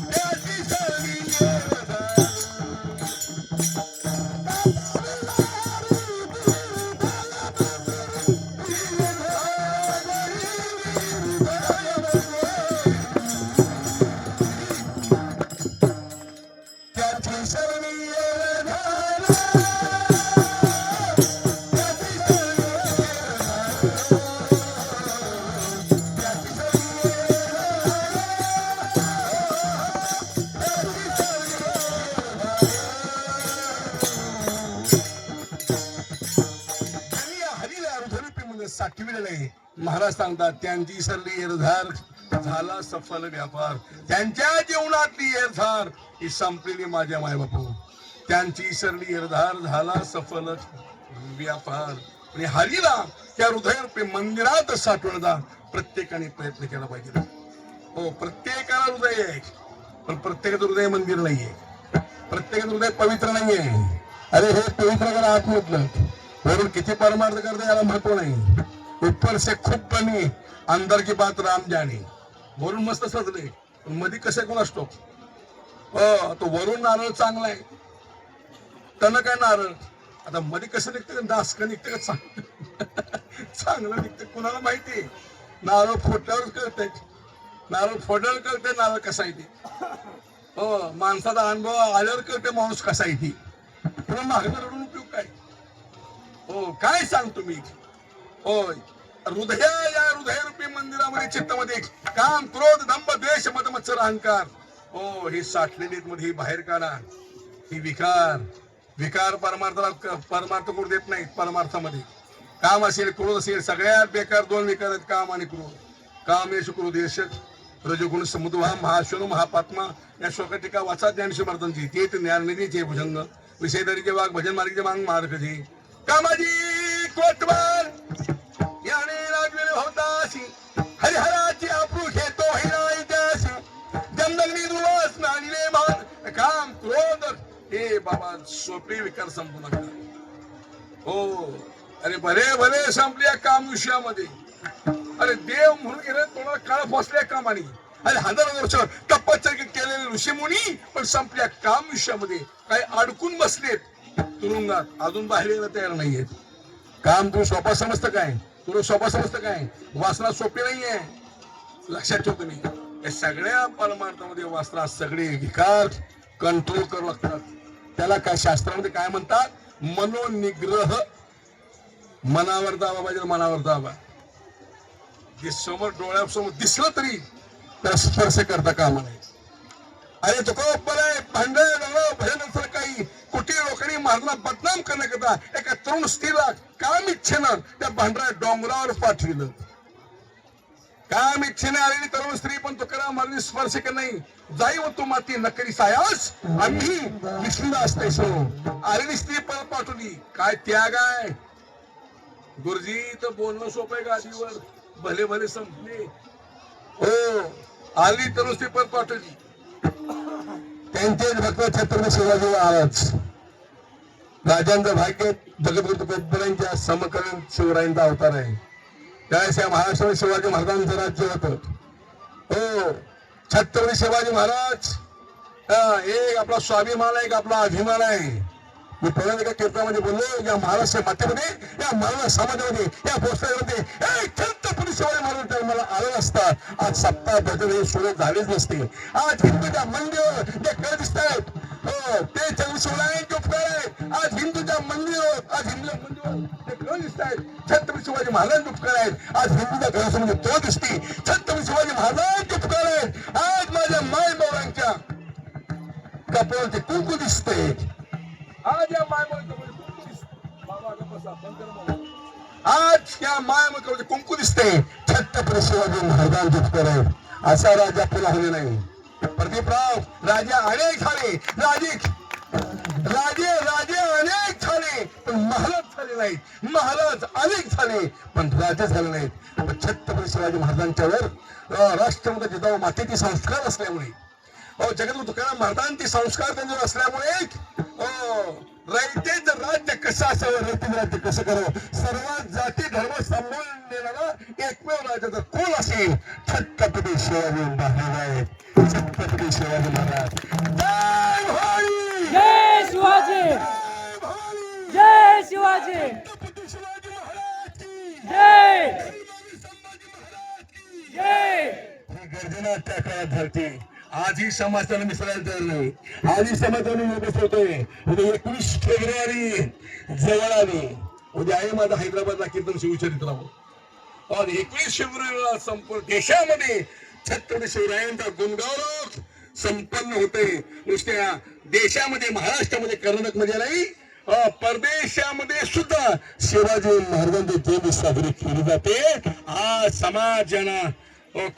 [SPEAKER 1] त्याची सरणी एरझार, त्याची सरणी एरझार. त्याची सरणी एरझार, त्याची सरणी एरझार, त्याची सरणी एरझार, त्याची सरणी एरझार. त्यांनी या हरीला हृदयरूपी साठविलेलं आहे. महाराज सांगतात त्यांची सरली एरझार झाला सफल व्यापार, त्यांच्या जीवनातली एरझार ही संपलेली माझ्या मायबापू, त्यांची सरली एरझार झाला सफल व्यापार. आणि हरीला त्या हृदयरूपी मंदिरात साठवण्याचा प्रत्येकाने प्रयत्न केला पाहिजे. हो, प्रत्येकाला हृदय आहे, पण प्रत्येकाचं हृदय मंदिर नाहीये, प्रत्येकाचं हृदय पवित्र नाहीये. अरे हे पवित्र करा आत म्हटलं, वरून किती परमार्थ करता याला महत्व नाही. ऊपर से खूप कमी, अंदर की बात राम जाणे. वरून मस्त सजले, पण मध्ये कसे कोण असतो. तो वरून नारळ चांगला आहे, त्यानं काय नारळ आता मध्ये कसं निघतं, नासक निघतं का चांगलं निघतं कुणाला माहिती. नारळ फोडल्यावर कळतंय, नारळ फोडल्यावर कळतंय नारळ कसा आहे ते. माणसाचा अनुभव आल्यावर कळते माणूस कसा आहे ती. तुला मागणं रडून उपयोग काय. काय सांगतो मी. होय, या हृदयरूपी मंदिरामध्ये चित्तामध्ये काम, क्रोध, दंभ, द्वेष, मद, मत्सर, अहंकार ही साठलेली मध्ये ही बाहेर काढा. ही विकार परमार्थ करू देत नाहीत. परमार्थामध्ये काम असेल, क्रोध असेल, सगळ्यात बेकार दोन विकार आहेत, काम आणि क्रोध. काम यश क्रोध यश, रजोगुण समुद्भा महाश्वनो महापात्मा. या श्लोकाटिका वाचा ज्ञानेश्वर महाराजांची. ते ज्ञाननिधीचे भुजंग, विषयधरीचे वाघ, भजन मार्गीचे मांग मार्गजी, कामाजी कोटवाल याने राजवेळ होताशी, हरिहराची आपू घेतो हिरायत्याशी, जमदग्नी दुवास नानीले मान. काम क्रोध हे बाबा सोपे विकार संपू नका. अरे भले संपले या काम विषयामध्ये. अरे देव म्हणून गेले कोणाला काळ फसल्या कामाने. अरे हजार वर्ष तपश्चर्या केलेले ऋषीमुनी पण संपल्या काम विषयामध्ये. काही अडकून बसलेत तुरुंगात, अजून बाहेर यायला तयार नाहीयेत. काम तू सोपा समजतं काय, तुला सोपा समजतं काय. वासना सोपी नाहीये, लक्षात ठेव तुम्ही. या सगळ्या परमार्थामध्ये वासना सगळे विकार कंट्रोल करू लागतात. त्याला काय शास्त्रामध्ये काय म्हणतात, मनोनिग्रह. मनावर दाबा पाहिजे, मनावर दाबा. जे समोर डोळ्यासमोर दिसलं तरी त्याला स्पर्श करता कामा नये. अरे तुका भांडण भजन काही कुठे लोकांनी महाराजांना बदनाम करण्याकरता एका तरुण स्त्रीला काम इच्छेनं त्या भांडरा डोंगरावर पाठविलं. काम इच्छेने आलेली तरुण स्त्री पण तुकाराम महाराज स्पर्श कर नाही. जाई व तू माती नकरी सायास आम्ही विष्णूला असते सो. आलेली स्त्री परत पाठवली. काय त्याग आहे गुरुजी. तर बोलणं सोपं आहे गादीवर. भले भले संपले. हो आली तरुण स्त्री परत पाठवली. त्यांचे भक्त छत्रपती शिवाजी महाराज राजांचं भाग्य जगद्गुरु तुकोबारायांच्या समकालीन शिवरायांचा अवतार आहे. त्यावेळेस या महाराष्ट्रामध्ये शिवाजी महाराजांचं राज्य होतं. हो छत्रपती शिवाजी महाराज एक आपला स्वाभिमान आहे, एक आपला अभिमान आहे. मी पहिल्यांदा एका कीर्तनामध्ये बोललो या महाराष्ट्र मातेमध्ये, या महाराष्ट्र समाजामध्ये, या भोसल्यामध्ये छत्रपती शिवाजी महाराज जन्माला आले असता आज सप्ताह भजन हे सुरू झालेच नसते. आज हिंदूच्या मंदिर जे कळ दिसत आहेत ते शिवरायांचे उपकार आहेत. आज हिंदूच्या मंदिर, आज हिंदू मंदिर ते कळ दिसत आहेत छत्रपती शिवाजी महाराजांचे उपकार आहेत. आज हिंदूच्या घरासमोर तो दिसते छत्रपती शिवाजी महाराजांचे उपकार आहेत. आज माझ्या माय बाबांच्या कपाळाचे कुंकू दिसते. आज या आज या मायामध्ये कुंकू दिसते छत्रपती शिवाजी महाराजांचे उपकार आहेत. असा राजा पुन्हा होणे नाही. प्रदीपराव राजे अनेक झाले, राजे अनेक झाले पण महाराज झाले नाहीत. महाराज अनेक झाले पण राजे झाले नाहीत. पण छत्रपती शिवाजी महाराजांच्यावर राष्ट्रमध्ये जिजाऊ मातेचे संस्कार असल्यामुळे जगद्गुरु तुकाराम महाराजांचे संस्कार त्यांच्यावर असल्यामुळे रयतेच राज्य कसं असावं, रयतेच राज्य कसं करावं, सर्व जाती धर्म सांभाळून देणारा एकमेव राजाचा कोण असेल छत्रपती शिवाजी महाराज. छत्रपती शिवाजी महाराज. जय भवानी,
[SPEAKER 2] जय शिवाजी, जय शिवाजी,
[SPEAKER 1] छत्रपती शिवाजी महाराज की
[SPEAKER 2] जय
[SPEAKER 1] जय. ही गर्जना त्या काळात धरती. आजही समाजाला मिसळायला तयार नाही. आजही समाजाने मिसळतोय. उद्या 21 फेब्रुवारी जवळ आली. उद्या आहे माझा हैदराबादला कीर्तन शिवचरित्रावर. और 21 फेब्रुवारीला संपूर्ण देशामध्ये छत्रपती शिवरायांचा गुणगौरव संपन्न होते. नुसत्या देशामध्ये, महाराष्ट्रामध्ये, कर्नाटकमध्ये नाही परदेशामध्ये सुद्धा शिवाजी महाराजांची जयंती साजरी केली जाते. आज समाज जना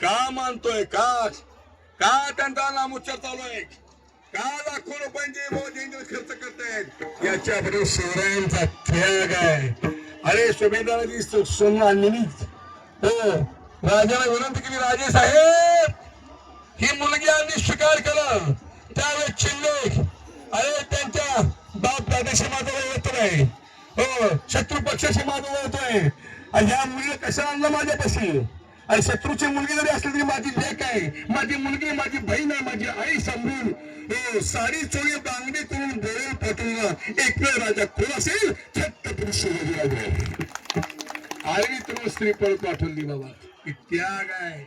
[SPEAKER 1] का मानतोय, का त्यांचा नामोच्चार चालू आहे, का लाखो रुपयांचे जयंती खर्च करतायत, याच्यामध्ये शिवरायांचा त्याग आहे. अरे सुभेदाराची सोनं आणलेली राजाला विनंती केली, राजे साहेब ही मुलगी आम्ही स्वीकार केला. त्यावेळेस चिल्ले अरे त्यांच्या बाप दादाशी माझा होत आहे, शत्रू पक्षाशी माझा होत आहे. आणि ह्या मुलीला कशा आणलं माझ्यापाशी. आणि शत्रूची मुलगी जरी असली तरी माझी लेक आहे, माझी मुलगी, माझी बहीण आहे, माझी आई समजून साडी चोळी बांगडी करून डोळे पाठवून एकमेव राजा कोण असेल छत्रपती शिवाजीराजे. आली तर स्त्री परत पाठवली. बाबा ही त्याग आहे.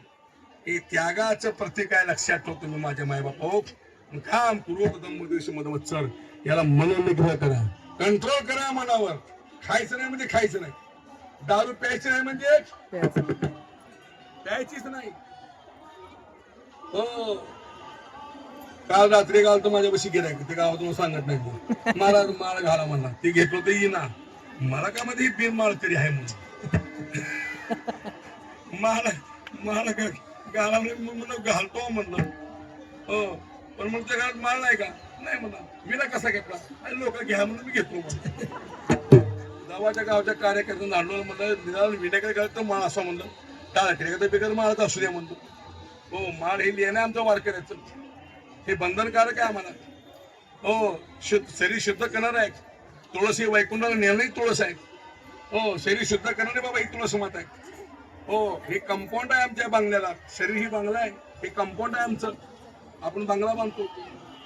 [SPEAKER 1] हे त्यागाचं प्रतीक आहे. लक्षात ठेवतो तुम्ही माझ्या मायबापा. काम पूर्वक मधमत्सर याला मनोनिग्रह करा, कंट्रोल करा मनावर. खायचं नाही म्हणजे खायचं नाही, दारू प्यायची नाही म्हणजे प्यायचीच नाही. हो काल रात्री घाल तर माझ्यापाशी गिरायक ते गावातून सांगत नाही. मला माळ घाला म्हणला, ते घेतलो तर येईना. मला का मध्ये बिन माळ तरी आहे म्हणून मला घाला म्हणलं घालतो म्हणलं. हो पण मग त्या घरात माळ नाही का, नाही म्हणा. मी ना कसा घेतला, आणि लोक घ्या म्हणून मी घेतलो म्हणून. गावाच्या कार्यकर्त्यांना आणलो म्हणलं विनायकडे घालतो माळ असं म्हणलं. टाळा बिगर माळच असू द्या म्हणतो. हो माळ हे लिहिणं आमचं वारकऱ्याचं हे बंधनकारक आहे आम्हाला. हो शरीर शुद्ध करणार आहे. तुळस ही वैकुंठाला नेणंही तुळस आहे. हो शरीर शुद्ध करणारे बाबा ही तुळस माता आहे. हो हे कंपाऊंड आहे आमच्या बांगल्याला. शरीर ही बांगला आहे, हे कंपाऊंड आहे आमचं. आपण बांगला बांधतो.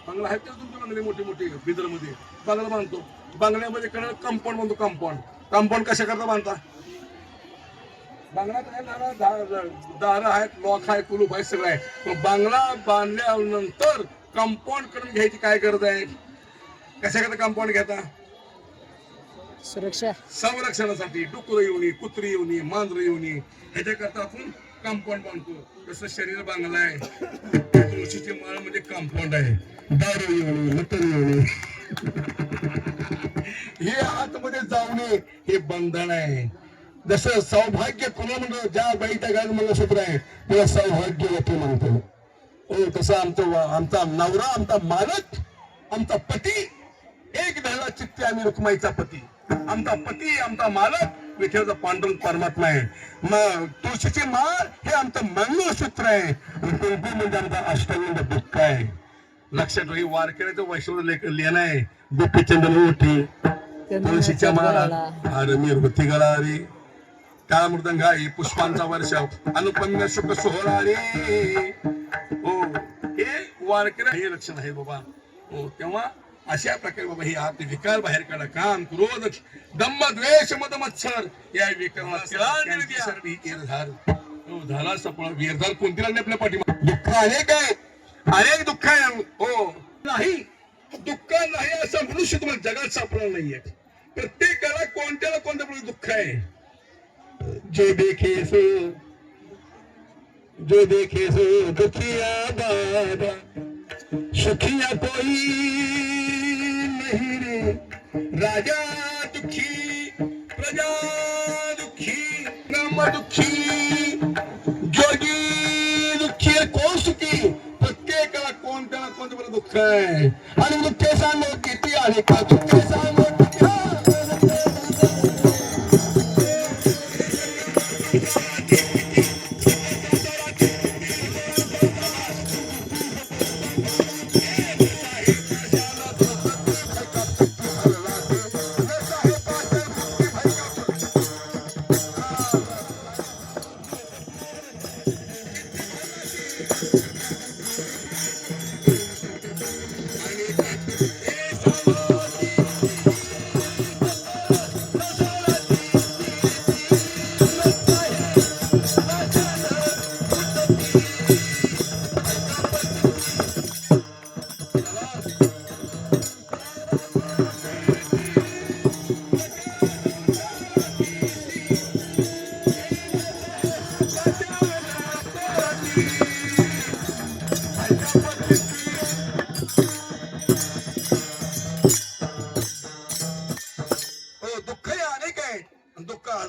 [SPEAKER 1] बांगला आहेत का तुमच्या बांगले मोठे मोठे बिदरमध्ये बांगला बांधतो. बांगल्यामध्ये कडे कंपाऊंड बांधतो. कंपाऊंड कशा करता बांधता. बांगला दार आहेत, लॉक आहे, कुलूप आहे, सगळं आहे. बांगला बांधल्यानंतर कंपाऊंड करून घ्यायची काय गरज आहे. कशा करता कंपाऊंड घेता.
[SPEAKER 2] सुरक्षा
[SPEAKER 1] संरक्षणासाठी. डुकर येऊ नये, कुत्री येऊ नये, मांजर येऊ नये ह्याच्याकरता आपण कंपाऊंड बांधतो. तसं शरीर बांगला आहे. तुळशीची माळ म्हणजे कंपाऊंड आहे. दारू येऊ नये, मटण येऊ नये, हे आतमध्ये जाऊ नये हे बंधन आहे. जसं सौभाग्य कुणा म्हणतो, ज्या बाईच्या घरात मंगळसूत्र आहे त्याला सौभाग्यवती म्हणतो. हो, तसं आमचा नवरा, आमचा मालक, आमचा पती एक धरला चित्ते आम्ही रुक्माईचा पती. आमचा पती, आमचा मालक विठ्ठलाचा पांडुरंग परमात्मा आहे. मग तुळशीची माळ हे आमचं मंगळसूत्र आहे आणि कुंकू म्हणजे आमचा अष्टविंद दुःख आहे. लक्षात ठेवा, वारकऱ्याचं वैष्णव लेणं आहे. गोपीचंदन ओठी तुळशीच्या माळा अरे मिरवती गळा रे, काळा मृदंग आहे पुष्पांचा वर्षाव अनुपम्य शुभ सोहळा रे. हो, हे वारकरी हे लक्षण आहे बाबा. हो, तेव्हा अशा प्रकारे बाबा हे आत विकार बाहेर काढा. काम क्रोध दंभ द्वेष मद मत्सर या विकाराला झाला सफळ. विरधार कोणती लागली आपल्या पाठीमा. दुःख अनेक आहे, अनेक दुःख आहे. हो, नाही दुःख नाही असं मनुष्य तुम्हाला जगात सापडणार नाहीये. प्रत्येकाला कोणत्याला कोणत्या प्रकारचे दुःख आहे. जो देखे सो दुखिया बाबा सुखिया कोई नहीं रे. राजा दुखी प्रजा दुखी ब्रह्म दुखी जोगी दुखी कोण सुखी. प्रत्येकाला कोणत्याला कोणत्या प्रकारचे दुःख आहे. आणि दुःखे सांगो किती आहे का दुःखे सांगो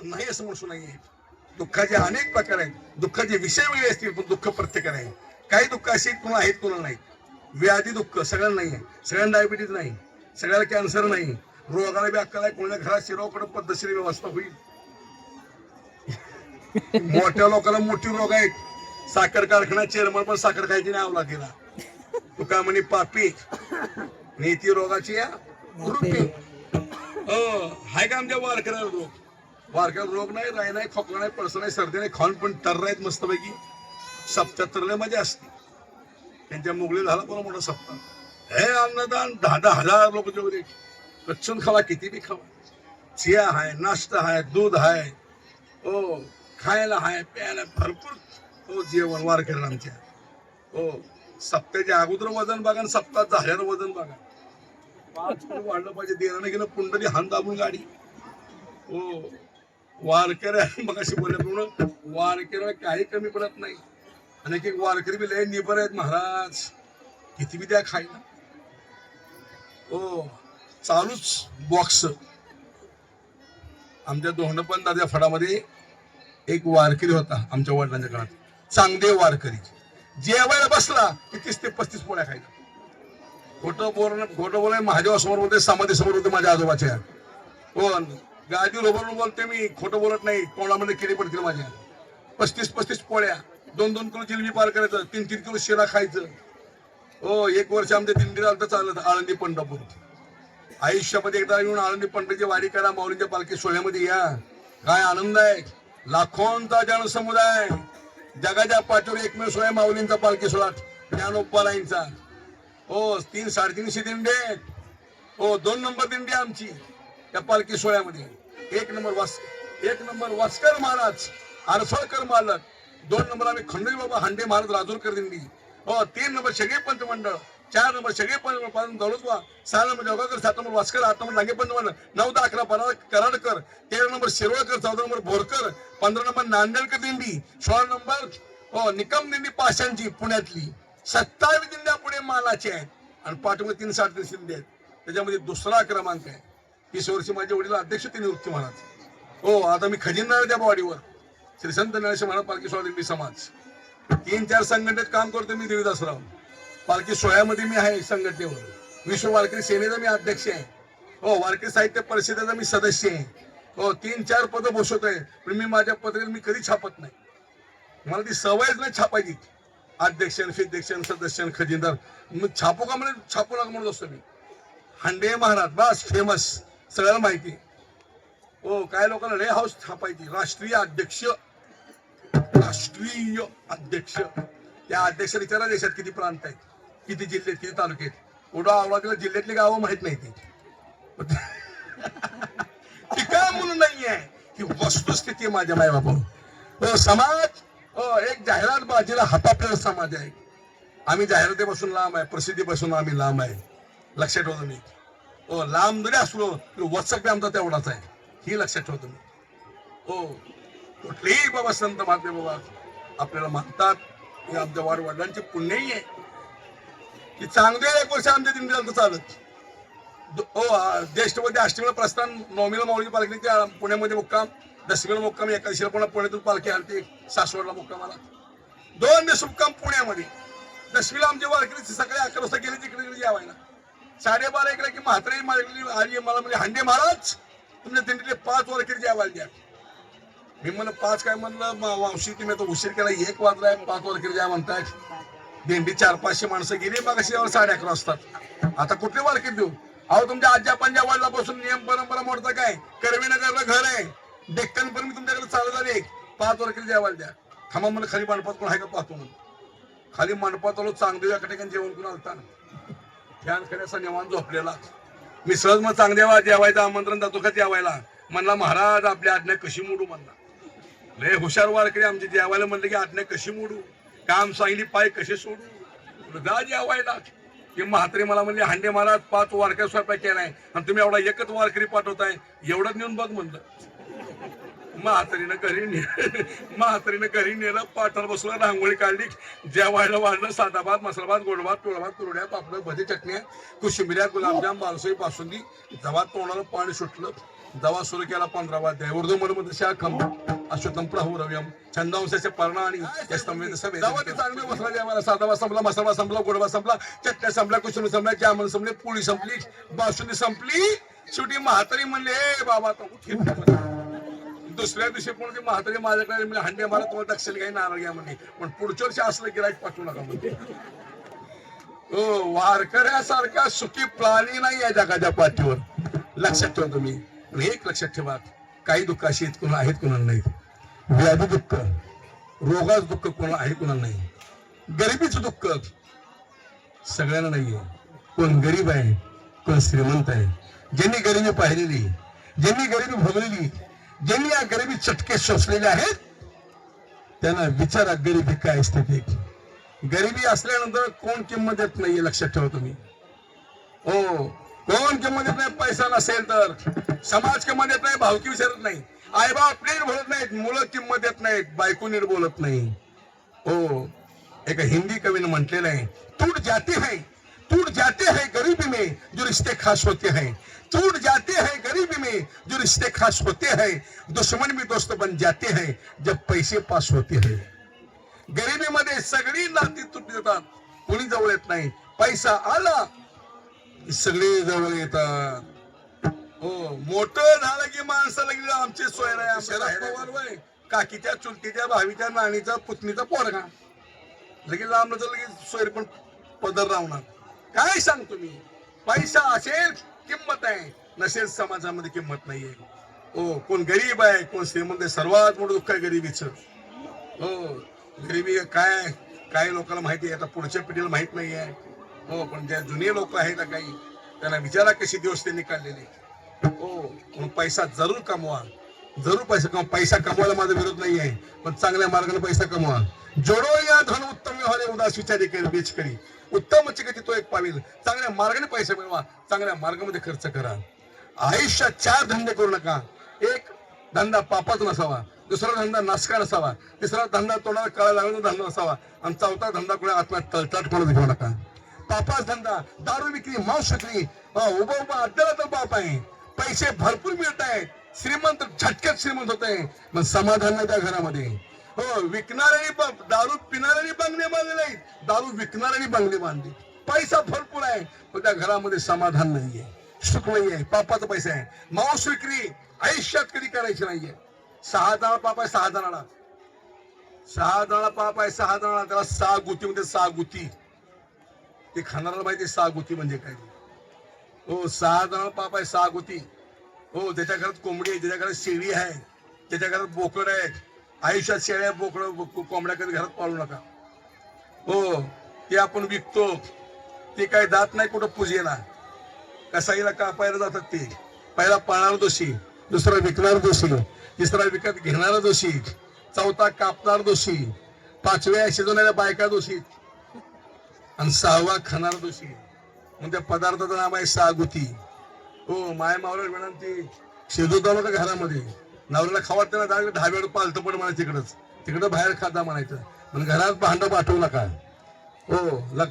[SPEAKER 1] नाही असं म्हणू नाहीये. दुःखाचे अनेक प्रकार आहेत. दुःखाचे विषय वेगळे असतील पण दुःख प्रत्येकाला आहे. काही दुःख असे कोणा आहेत कोणाला नाही. व्याधी दुःख सगळ्यांना नाही आहे. सगळ्यांना डायबिटीज नाही, सगळ्याला कॅन्सर नाही, रोगाला बी अक्कल आहे. कोणाच्या घरात शिरोकडे पद्धतशीर व्यवस्था होईल. मोठ्या लोकांना मोठी रोग आहेत. साखर कारखाना चेअरमन पण साखर खायची नाही आवला केला. तू काय म्हणे पापी नीती रोगाची या हाय का आमच्या वारकऱ्याला रोग. वारकऱ्याला रोग नाही, राय नाही, खोकला नाही, पळस नाही, सर्दी नाही, खाऊन पण टर आहेत मस्तपैकी. सप्त्याहत्तरला मजा असते त्यांच्या मुगली झाला पण मोठा सप्ताह. हे अन्नदान 10,000 लोक जेवले. कच्चून खावा किती बी खावा. चिया आहे, नाश्ता आहे, दूध आहे, हो खायला आहे, प्यायला भरपूर. हो जेवण वारकऱ्याला आमच्या. हो सप्त्याच्या अगोदर वजन बघा, सप्ताह झाल्यानं वजन बघा. 5 किलो वाढलं पाहिजे. देणं गेलं पुंडली हान दाबून गाडी. हो वारकऱ्या मग अशी बोलल्याप्रमाणे वारकऱ्या काही कमी पडत नाही. आणि एक वारकरी बी लय निबर आहेत महाराज. किती बी द्या खायला. हो चालूच बॉक्स. आमच्या दोंडपण दादा फडामध्ये एक वारकरी होता आमच्या वडिलांच्या काळात. चांगदेव वारकरी. जेवायला बसला की 30 ते 35 पोळ्या खायला. खोटं बोलाय महादेवासमोर बोलते, समाधी समोर होते माझ्या आजोबाच्या. हो गादीवर उभारून बोलते मी, खोटं बोलत नाही. तोंडामध्ये किडे पडतील माझ्या. 35 पोळ्या, 2 किलो जिलबी पार करायचं, 3 किलो शिरा खायचं. हो 1 वर्ष आमच्या दिंडी चालतं चालत आळंदी पंढरपूर. आयुष्यामध्ये एकदा येऊन आळंदी पंढरीची वारी करा. माऊलींच्या पालखी सोहळ्यामध्ये या. काय आनंद आहे. लाखोंचा जनसमुदाय. जगाच्या पाठीवर एकमेव सोहळा माऊलींचा पालखी सोहळा ज्ञानोबाईंचा. हो 300-350 दिंडे. हो 2 नंबर दिंडी आमची त्या पालखी सोहळ्यामध्ये. 1 नंबर वास्कर महाराज, आरसळकर मालक. 2 नंबर आम्ही खंडोजी बाबा हांडे महाराज राजूरकर दिंडी. हो 3 नंबर सगळे पंच मंडळ. 4 नंबर सगळे पंच दौलतवा. 6 number Jogakar, 7 number Vaskar, 8 number लांगे पंच मंडळ, 9, 10, 11 Karadkar, 13 number Shirwalkar, 14 number Bhorkar, 15 number Nandedkar दिंडी, 16 नंबर हो निकम दिंडी पाषाणची पुण्यातली. 27 दिंड्या पुढे मालाचे आहेत आणि पाठीमध्ये 3 साडेतीनशे दिंडे आहेत. त्याच्यामध्ये दुसरा क्रमांक आहे. 20 वर्षी माझे वडील अध्यक्ष ते निवृत्ती महाराज. हो, आता मी खजिनदार त्या बॉडीवर श्री संत ज्ञानेश्वर महाराज पालखी सोहळा दिंडी समाज 3-4 संघटनेत काम करतो मी. देवीदासराव पालखी सोहळ्यामध्ये मी आहे संघटनेवर. विश्व वारकरी सेनेचा मी अध्यक्ष आहे. हो, वारकरी साहित्य परिषदेचा मी सदस्य आहे. हो, 3-4 पदं बसवतोय, पण मी माझ्या पत्रिकेत मी कधी छापत नाही. मला ती सवयच नाही छापायची. अध्यक्ष, फिध्यक्ष, सदस्य, खजिनदार मग छापू का म्हणजे छापू नका म्हणत असतो मी. हांडे महाराज बस फेमस, सगळ्याला माहिती. हो, काय लोकांना लय हाऊस छापायची. राष्ट्रीय अध्यक्ष, राष्ट्रीय अध्यक्ष. त्या अध्यक्ष विचारा देशात किती प्रांत आहेत, किती जिल्ह्यात, किती तालुक्यात. एवढा आवडा जिल्ह्यातली गावं माहित नाही ती. काय म्हणून नाहीये ही वस्तुस्थिती माझ्या मायबापा. हो, समाज हो एक जाहिरात बाजीला हातापलेला समाज आहे. आम्ही जाहिरातीपासून लांब आहे, प्रसिद्धीपासून आम्ही लांब आहे. लक्षात ठेवतो मी. हो, लांब जरी असलो तरी वचक आमचा तेवढाच आहे, ही लक्षात ठेवतो मी. हो, कुठलेही बाबा संत महात्मे बाबा आपल्याला मानतात, हे आमच्या वडिलांची पुण्यही आहे की चांगले 1 वर्ष आमच्या दिंडी चालत. हो, ज्येष्ठमध्ये अष्टमीला प्रस्थान, नवमीला माऊलीची पालखी पुण्यामध्ये मुक्काम, दशमीला मुक्काम, एकादशीला पुन्हा पुण्यातून पालखी आलती सासवडला मुक्कामाला. 2 दिवस मुक्काम पुण्यामध्ये. दशमीला आमची वारकरी सकाळी 11 वाजता गेली तिकडे जेवायला. 12:30 इकडे की म्हातारी मारली आली मला म्हणजे हांडे महाराज तुमच्या दिंडीतले 5 वारकरी जेवायला द्या. मी म्हणलं 5 काय म्हणलं वावशी तुम्ही तो उशीर केला, 1 वाजलाय 5 वारकरी द्या म्हणताय. दिंडी 400-500 माणसं गेली मग अशी 11:30 वाजतात. आता कुठले वारकरी देऊ? अहो, तुमच्या आज्या पंजा वडिलापासून नियम परंपरा मोडता काय? करवीनगरला घर आहे, डेक्कन पण मी तुमच्याकडे चालत आले. 5 वारकरी जेवायला द्या. थांबा म्हणलं खाली मंडपात कोण आहे का पाहतो म्हणून. खाली मंडपात आलो, चांगदेव एका ठिकाणी जेवण करून आलता. ध्यान करायचा निवांत झोपलेला. मी सहज मग चांगदेवा जेवायचं आमंत्रण जातो का जेवायला? म्हणला महाराज आपली आज्ञा कशी मोडू म्हणला. लय हुशार वारकरी आमची. जेवायला म्हणलं की आज्ञा कशी मोडू, काम सांगली पाय कसे सोडू, जा जेवायला. की म्हातारी मला म्हणले हांडे महाराज 5 वारकरी स्वयंपाक केलाय आणि तुम्ही एवढा एकच वारकरी पाठवताय, एवढंच नेऊन बघ म्हणलं. म्हातारीनं घरी नेलं, पाठावर बसलं, रांगोळी काढली, जेवायला वाढलं. साधा भात, मसाला भात, गोड भात, पिवळा भात, कुरड्या, पापड, भजी, चटण्या, कोशिंबिऱ्या, गुलाबजाम, बालसोई, बासुंदी. जवा तोंडाला पाणी सुटलं, जवा सुरू केला 15 वाद्य. उर्दू मध्ये शाखम अश्वतम प्रहुरव्यम छंदांशाचे परणा आणि चांगले बसला जेवायला. साधा भात संपला, मसाला भात संपला, गोड भात संपला, चटण्या संपल्या, कोशिंबीर संपल्या, जामन संपले, पोळी संपली, बासुंदी संपली. शेवटी म्हातारी म्हणले ए बाबा दुसऱ्या दिवशी कोणती म्हातारी माझ्याकडे म्हणजे हांडे मला तुम्हाला दक्षिण काही नारळ घ्या म्हणजे, पण पुढच्या वर्षी असलं गिराईक पाठवू नका म्हणजे. हो, वारकऱ्यासारखा सुखी प्राणी नाही आहे जगाच्या पाठीवर. लक्षात ठेवा तुम्ही. एक लक्षात ठेवा, काही दुःख अशी आहेत कोणाला नाही. व्याधी दुःख, रोगाचं दुःख कोणाला आहे कोणाला नाही. गरिबीचं दुःख सगळ्यांना नाहीये. कोण गरीब आहे, कोण श्रीमंत आहे. ज्यांनी गरिबी पाहिलेली, ज्यांनी गरिबी भोगलेली, ज्यांनी या गरिबी चटके सोसलेले आहेत, त्यांना विचारा गरिबी काय स्थिती. गरिबी असल्यानंतर कोण किंमत देत नाहीये. लक्षात ठेवा तुम्ही. हो, कोण किंमत देत नाही. पैसा नसेल तर समाज किंमत देत नाही, भावकी विचारत नाही, आई बाप नीट बोलत नाहीत, मुलं किंमत देत नाहीत, बायको नीट बोलत नाही. हो, एका हिंदी कवीने म्हटलेलं आहे, टूट जाते हैं गरीबी में जो रिश्ते खास होते हैं. टूट जाते हैं गरीबी में जो रिश्ते खास होते हैं. दुश्मन भी दोस्त बन जाते हैं जब पैसे पास होते हैं. गरिबीमध्ये सगळी नाती तुटली जातात, कोणी जवळ येत नाही. पैसा आला की सगळे जवळ येतात. हो, मोठं झालं की माणसाला गेलं आमची सोय नाही. शरद पवार वय काकीच्या चुलतीच्या भावीच्या नाणीचा पुतणीचा पोरगा लगेच लांब लगेच सोयर पण पदर राहणार. काय सांगतो मी. पैसा असेल किंमत आहे, नसेल समाजामध्ये किंमत नाहीये. हो, कोण गरीब आहे, कोण श्रीमंत आहे. सर्वात मोठं दुःख आहे गरिबीचं. हो, गरिबी काय लोकांना माहिती आहे, आता पुढच्या पिढीला माहित नाही आहे. हो, पण ज्या जुने लोक आहेत काही, त्यांना विचारा कशी दिवस त्यांनी काढलेले. हो, म्हणून पैसा जरूर कमवा, जरूर पैसा कमवा. पैसा कमवायला माझा विरोध नाही आहे, पण चांगल्या मार्गाने पैसा कमवा. जोडो या धन उत्तम व्यवहार उदास विचारी बेच करी उत्तम गती तो एक पावील. चांगल्या मार्गाने पैसा मिळवा, चांगल्या मार्गामध्ये खर्च करा. आयुष्यात 4 धंदे करू नका. एक धंदा पापाचा नसावा, दुसरा धंदा नासका नसावा, तिसरा धंदा तोंडाला कळा लागला धंदा नसावा, आणि 4था धंदा कोणा आत्म्यात तळताट कोणा घेऊ नका. पापाचा धंदा दारू विक्री, मांस विक्री, उभं उभं अड्ड्याला तर बाप आहे, पैसे भरपूर मिळत आहेत, श्रीमंत झटक्यात श्रीमंत होत आहे, पण समाधान नाही त्या घरामध्ये. हो, विकणाऱ्यांनी दारू पिणाऱ्यांनी बंगले बांधले नाहीत, दारू विकणाऱ्यांनी बंगले बांधले. पैसा भरपूर आहे पण त्या घरामध्ये समाधान नाहीये, सुख नाहीये, पापाचा पैसा आहे. मांस विक्री आयुष्यात कधी करायची नाहीये. 6 जणांना पाप आहे, 6 जणांना, 6 जणांना पाप आहे, 6 जणांना. त्याला 6 गुती म्हणजे 6 गुती. ते खाणाऱ्याला माहिती 6 गुती म्हणजे काय. हो, 6 जणांना पाप आहे, 6 गुती. हो, त्याच्या घरात कोंबडी आहे, त्याच्या घरात शेळी आहे, त्याच्या घरात बोकड आहे. आयुष्यात शेळ्या बोकड कोंबड्या कधी घरात पाळू नका. हो, ते आपण विकतो, ते काय जात नाही कुठं पूजेला, कसाईला कापायला जातात. ते पहिला पाळणारा दोषी, दुसरा विकणारा दोषी, तिसरा विकत घेणारा दोषी, चौथा कापणारा दोषी, 5व्या शिजवणाऱ्या बायका दोषी आणि 6वा खाणारा दोषी. म्हणजे पदार्थाचं नाव आहे 6 गुती. हो, माय मावला विनंती, शिजवता नका घरामध्ये, नवऱ्याला खावत त्याला ढाब्यावर पालतं पण म्हणा, तिकडं बाहेर खाता म्हणायचं, पण घरात भांडं पाठवू नका. हो,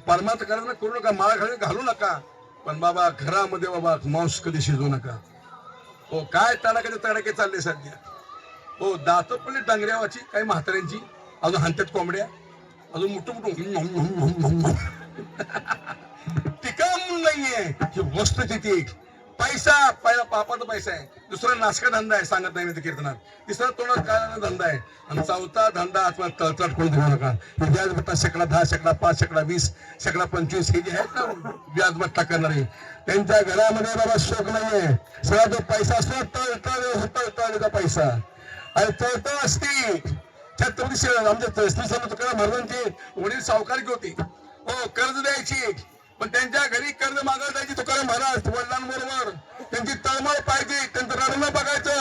[SPEAKER 1] परमार्थ करायला करू नका, माळा खाली घालू नका, पण बाबा घरामध्ये बाबा मांस कधी शिजवू नका. हो, काय तडाखे चालले सध्या. हो, दात पण डांगऱ्यावाची काही म्हाताऱ्यांची, अजून हांत्यात कोंबड्या, अजून मुठू टिका म्हणून नाहीये ही वस्तू. तिथे पैसा, पहिला पापाचा पैसा आहे, दुसरा नाशका धंदा आहे, सांगत नाही मी कीर्तनात, तिसरा तोंडात काढायला धंदा आहे, आणि चौथा धंदा आत्मा तळतळ करून देऊ नका. व्याजबट्टा शेकडा 10, शेकडा 5, शेकडा 20, शेकडा 25 हे जे आहेत ना व्याजबट्टा करणारे, त्यांच्या घरामध्ये बाबा शोक नाहीये. सगळा जो पैसा असतो तळतळचा पैसा, आणि तळतळ असती. छत्रपती आमच्या श्री स्वामी तुकाराम महाराजांची वडील सावकारकी होती. हो, कर्ज द्यायची, पण त्यांच्या घरी कर्ज मागायला जायची तुकाराम महाराज वडिलांबरोबर. त्यांची तळमळ पाहिजे, त्यांचं रडणं बघायचं.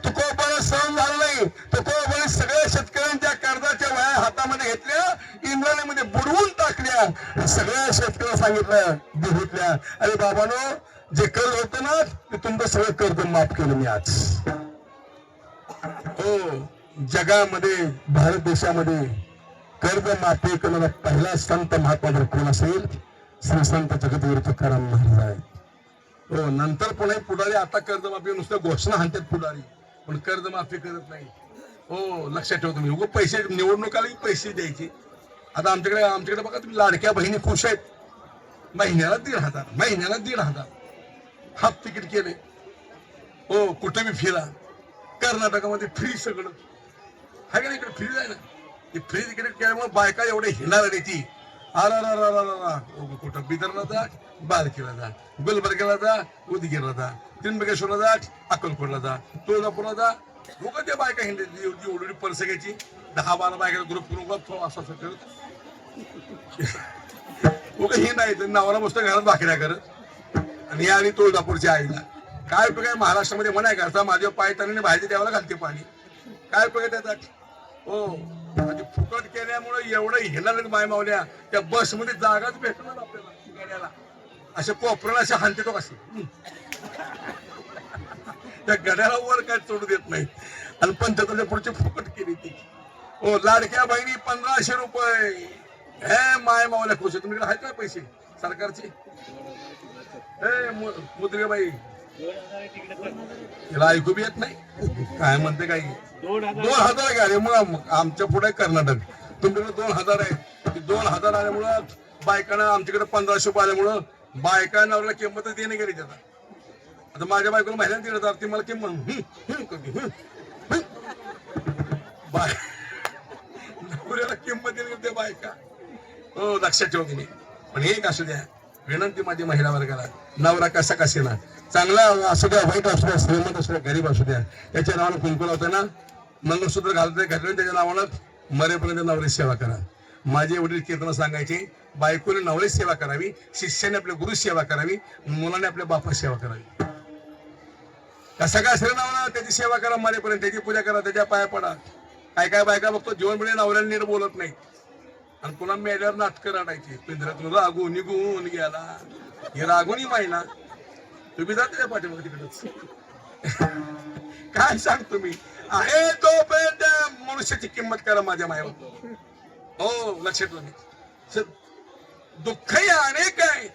[SPEAKER 1] तुकोबाला सहन झालं नाही, तुकोबाने सगळ्या शेतकऱ्यांच्या कर्जाच्या वह्या हातामध्ये घेतल्या, इंद्राणीमध्ये बुडवून टाकल्या. सगळ्या शेतकऱ्यांना सांगितलं बिहुतल्या, अरे बाबानो, जे कर्ज होतं ना ते तुमचं सगळं कर्ज माफ केलं मी आज. हो, जगामध्ये भारत देशामध्ये कर्ज माफी करणारा पहिला संत महात्मा जर कोण असेल, श्री संत जगद्गुरु तुकाराम महाराज आहे. हो, नंतर पुढे पुढारी आता कर्जमाफी नुसतं घोषणा हाणतात पुढारी, पण कर्जमाफी करत नाही. हो, लक्षात ठेवा तुम्ही. उगा पैसे निवडणुकाला पैसे द्यायचे. आता आमच्याकडे बघा तुम्ही, लाडक्या बहिणी खुश आहेत, महिन्याला 1,500 हाफ तिकीट केले. हो, कुठे बी फिरा, कर्नाटकामध्ये फ्री सगळं आहे का नाही, इकडे फ्री आहे ना. ते फ्री तिकीट केल्यामुळे बायका एवढे हिणार ती, कुठं बिदरला जा, बारकीला जा, गुलबर्ग्याला जा, उदगीरला जा, त्र्यंबकेश्वरला जा, अक्कलकोटला जा, तुळजापूरला जा. लोक त्या बायका हिंड एवढी पर्स घ्यायची, 10-12 बायका ग्रुप करून असं करत हे नाही. नवरा मस्त घरात भाकऱ्या करत, आणि आणि तुळजापूरच्या आईला काय उपयोग आहे. महाराष्ट्रामध्ये म्हणाय करता माझ्या पाय तऱ्हेने बाहेरच्या देवाला घालते पाणी, काय उपयोग आहे त्याचा. हो, म्हणजे फुकट केल्यामुळे एवढं हिला माय मावल्या, त्या बसमध्ये जागाच भेटणार आपल्याला गाड्याला. असे कोपऱ्याला असे हाणते तो कसे, त्या गड्याला वर काय सोडू देत नाही, आणि 75 पुढची फुकट केली ती. हो, लाडक्या बहिणी 1500 रुपये. हे माय मावल्या खुश. तुमच्याकडे आहेत का पैसे सरकारचे. हे मुद्रेबाई, तिला ऐकू बी येत नाही काय म्हणते, काही 2,000 घ्या रे. मग आमच्या पुढे कर्नाटक, तुमच्याकडे 2,000 आहे. 2,000 आल्यामुळं बायकांना, आमच्याकडे 1500 रुपये आल्यामुळं बायकांना किंमत देणे गेली त्याचा. आता माझ्या बायकोला महिन्यात 1,500, ती मला किंमत नवऱ्याला किंमत देणे बायका. हो, लक्षात ठेवा तुम्ही. पण एक असू द्या, विनंती माझी महिला वर्गाला, नवरा कसा कसेना, चांगला असू द्या, वाईट असू द्या, श्रीमंत असू द्या, गरीब असू द्या, त्याच्या नावानं कुंकू लावतं ना, मंगळसूत्र घालतोय घातलं त्याच्या नावानं मरेपर्यंत नवऱ्याची सेवा करा. माझे वडील कीर्तन सांगायचे, बायकोने नवऱ्याची सेवा करावी, शिष्याने आपल्या गुरु सेवा करावी, मुलाने आपल्या बापाची सेवा करावी. कसा काय असेल नावानं त्याची सेवा करा, मरेपर्यंत त्याची पूजा करा, त्याच्या पाया पडा. काय बायका बघतो जीवन पिढी नवऱ्याला नीट बोलत नाही, आणि पुन्हा मेल्यावर नाटकं रडायची, पिंजऱ्यातून रागू निघून गेला. हे रागूनी माहिना, तुम्ही जाते त्या पाठीमागे तिकडच. काय सांगतो मी, आहे तोपर्यंत मनुष्याची किंमत करा माझ्या मायावर. हो, लक्षात तुम्ही. दुःखही अनेक आहे,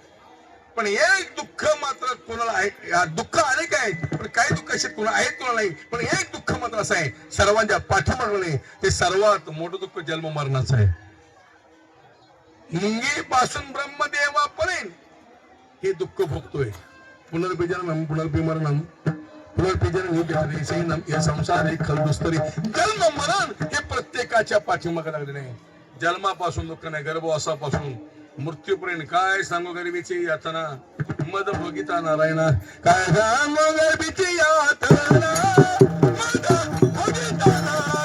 [SPEAKER 1] पण एक दुःख मात्र कोणाला आहे. दुःख अनेक आहेत पण काही दुःख असे कोणा आहेत कोणाला नाही. पण एक दुःख मात्र असं आहे सर्वांच्या पाठीमागणे, ते सर्वात मोठं दुःख जन्म मरणाचं आहे. मुंगी पासून ब्रह्मदेवापर्यंत हे दुःख भोगतोय. पुनर्बिजनम पुनर्बिमरणम पुनर्बिजनम या संसार खलदुस्तरी जन्म मरण हे प्रत्येकाच्या पाठीमागे लागले नाही. जन्मापासून दुःख नाही, गर्भवासापासून मृत्यूपर्यंत काय सांगू गरिबीची यातना. मद भोगिता नारायणा काय सांगू गरिबीची यातना. मद भोगिता नारायणा.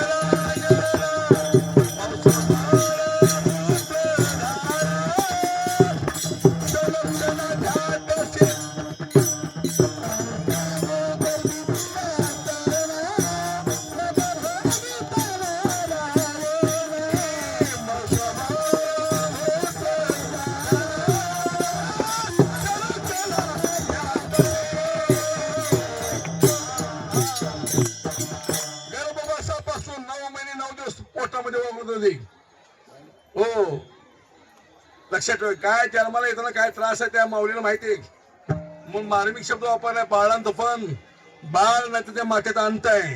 [SPEAKER 1] हो लक्षात ठेव. काय जन्माला येताना काय त्रास आहे त्या माऊलीला माहिती आहे. मग मार्मिक शब्द वापरलाय बाळांत पण बाळ नाही तर त्या मातेत अंत आहे.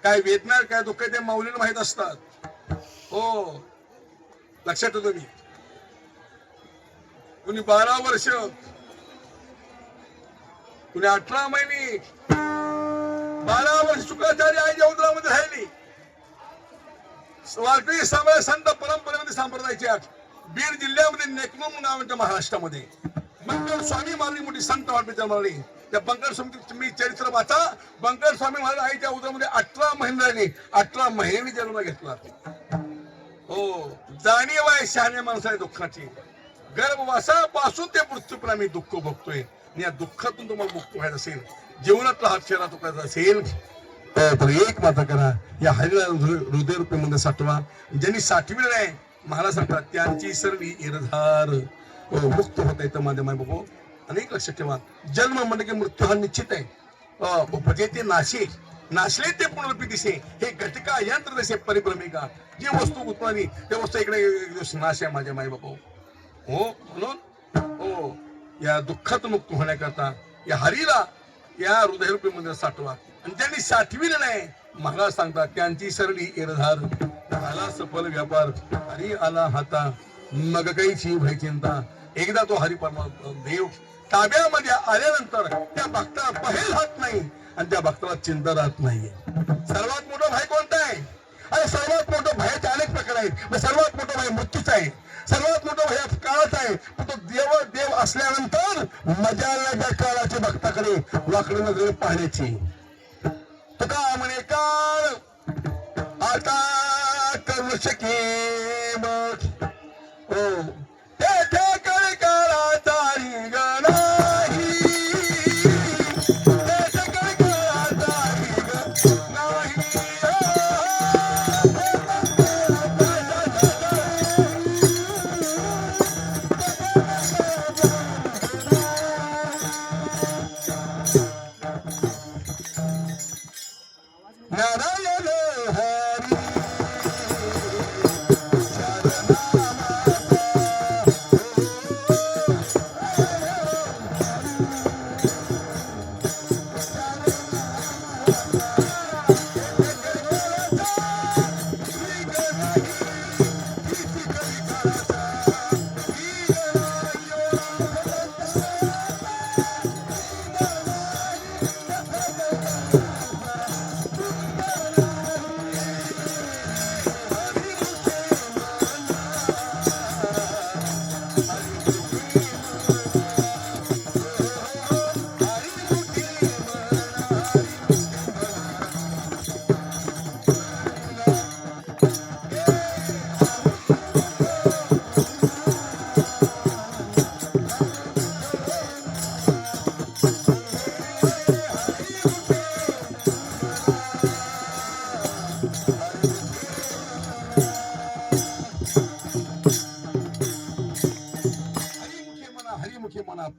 [SPEAKER 1] काय वेदना काय दुःख ते माऊलीला माहित असतात. हो लक्षात ठेवतो मी. कुणी 12 वर्ष कुणी 18 महिने 12 वर्ष शुक्राचार्य आईच्या उदरामध्ये राहिली. वारकरी समाज संत परंपरेमध्ये संप्रदायाची आठ बीड जिल्ह्यामध्ये नेकनूर नावाच्या महाराष्ट्रामध्ये बंकर स्वामी महाराज मोठी संत वाटते जन्मली. त्या बंकर स्वामी तुम्ही चरित्र वाचा. बंकर स्वामी महाराज आईच्या उदरामध्ये 18 महिने राहिले. 18 महिन्यांनी जन्म घेतला. हो जाणीव आहे शहाण्या माणसाने दुःखाची. गर्भवासापासून ते मृत्यूपर्यंत आम्ही दुःख भोगतोय. या दुःखातून तुम्हाला मुक्त व्हायचं असेल, जीवनातला हात शेरा तुकायचा असेल तर एक मात्र करा. या हरिला हृदय रूपेमध्ये साठवा. ज्यांनी साठविलं नाही महाराज सांगतात त्यांची सर्व इरधार मुक्त होता येतं माझ्या माय बाबू. अनेक लक्षात ठेवा. जन्म म्हणजे की मृत्यू हा निश्चित आहे. म्हणजे ते नाशले ते पुनर्पी दिसे. हे घटका यंत्र दिसे परिभ्रमिका. जी वस्तू उत्पादनी त्या वस्तू इकडे एक दिवस नाश आहे माझ्या माय बाबू. हो म्हणून हो या दुःखातून मुक्त होण्याकरता या हरीला या हृदयरूपीमध्ये साठवा. आणि ज्यांनी साठविलं नाही महाराज सांगतात त्यांची सरली इरधार झाला सफल व्यापार. हरी आला हाता मग काहीची भय चिंता. एकदा तो हरी परमात्मा देव ताब्यामध्ये आल्यानंतर त्या भक्ताला पहेल हात नाही आणि त्या भक्ताला चिंता राहत नाहीये. सर्वात मोठं भय कोणतं आहे? अरे सर्वात मोठं भयाचे अनेक प्रकार आहेत. सर्वात मोठं भय मृत्यूच आहे. सर्वात मोठं भय काळाच आहे. तो देव असल्यानंतर मजा त्या काळाच्या भक्ताकडे वाकडे नजरेने पाहण्याची. तुका म्हणे काळ आता करू शके बघ. हो तेथे कळ काळाचा रिंग नाही. तेथे कळ काळाचा रिंग नाही. नारायण हरी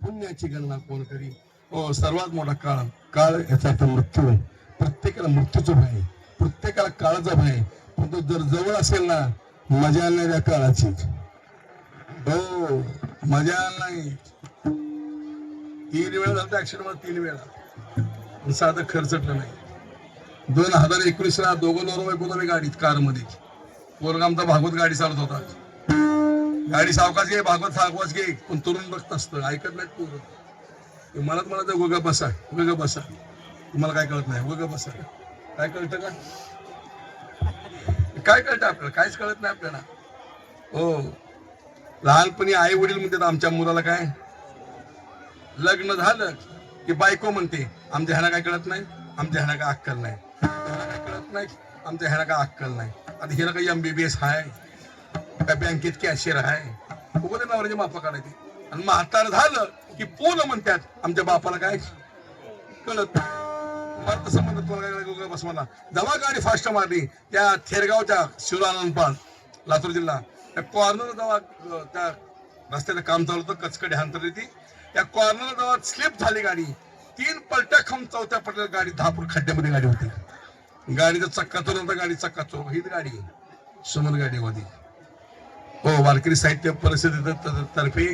[SPEAKER 1] पुण्याची गणना कोण करी. हो सर्वात मोठा काळ याचा अर्थ मृत्यू. प्रत्येकाला मृत्यूचं भय, प्रत्येकाला काळाचा भय. पण तो जर जवळ असेल ना मजा आणणाऱ्या काळाची. हो मजा नाही. 3 वेळा झालं ऍक्सिडेंट मध्ये, 3 वेळा. साधं खर्चटलं नाही. 2019ला दोघं नवरा बायको होता गाडीत, कार मध्ये. पोरगा आमचा भागवत गाडी चालत होता. गाडी सावकाश घे, भागवत सावकाश घे, पण तरुण बघत असतं, ऐकत नाहीत पोरं. मलाच म्हणत वग बसा, वग बसा, तुम्हाला काय कळत नाही, वग बसा. काय कळतं का? काय कळतं आपल्याला? काहीच कळत नाही आपल्याला. हो, लहानपणी आई वडील म्हणतात आमच्या मुलाला काय, लग्न झालं की बायको म्हणते आमच्या ह्याला काय कळत नाही, आमच्या ह्याला काय अक्कल नाही, ह्याला काय कळत नाही, आमच्या ह्याला काय अक्कल नाही. आता ह्याला काही MBBS आहे काय, बँकेत कॅशियर आहे, उभं नवऱ्याची माफा काढायची. आणि म्हातार झालं की पोरं म्हणतात आमच्या बापाला काय कळत नाही. मला तसं म्हणत तुम्हाला बस, मला जेव्हा गाडी फास्ट मारली त्या थेरगावच्या शिवरानंदपाल, लातूर जिल्हा, त्या कॉर्नर जेव्हा त्या रस्त्याचं काम चालू होतं, कचकडी हांतरली ती, त्या कॉर्नर जेव्हा स्लिप झाली गाडी, 3 पलट्या खाऊन 4थ्या पलट्या गाडी 10 फूट खड्ड्यामध्ये गाडी होती. गाडीचा चक्का चोर होता, गाडी चक्का चोर, हीच गाडी समोर गाडी होती. हो, वारकरी साहित्य परिषदे तर्फे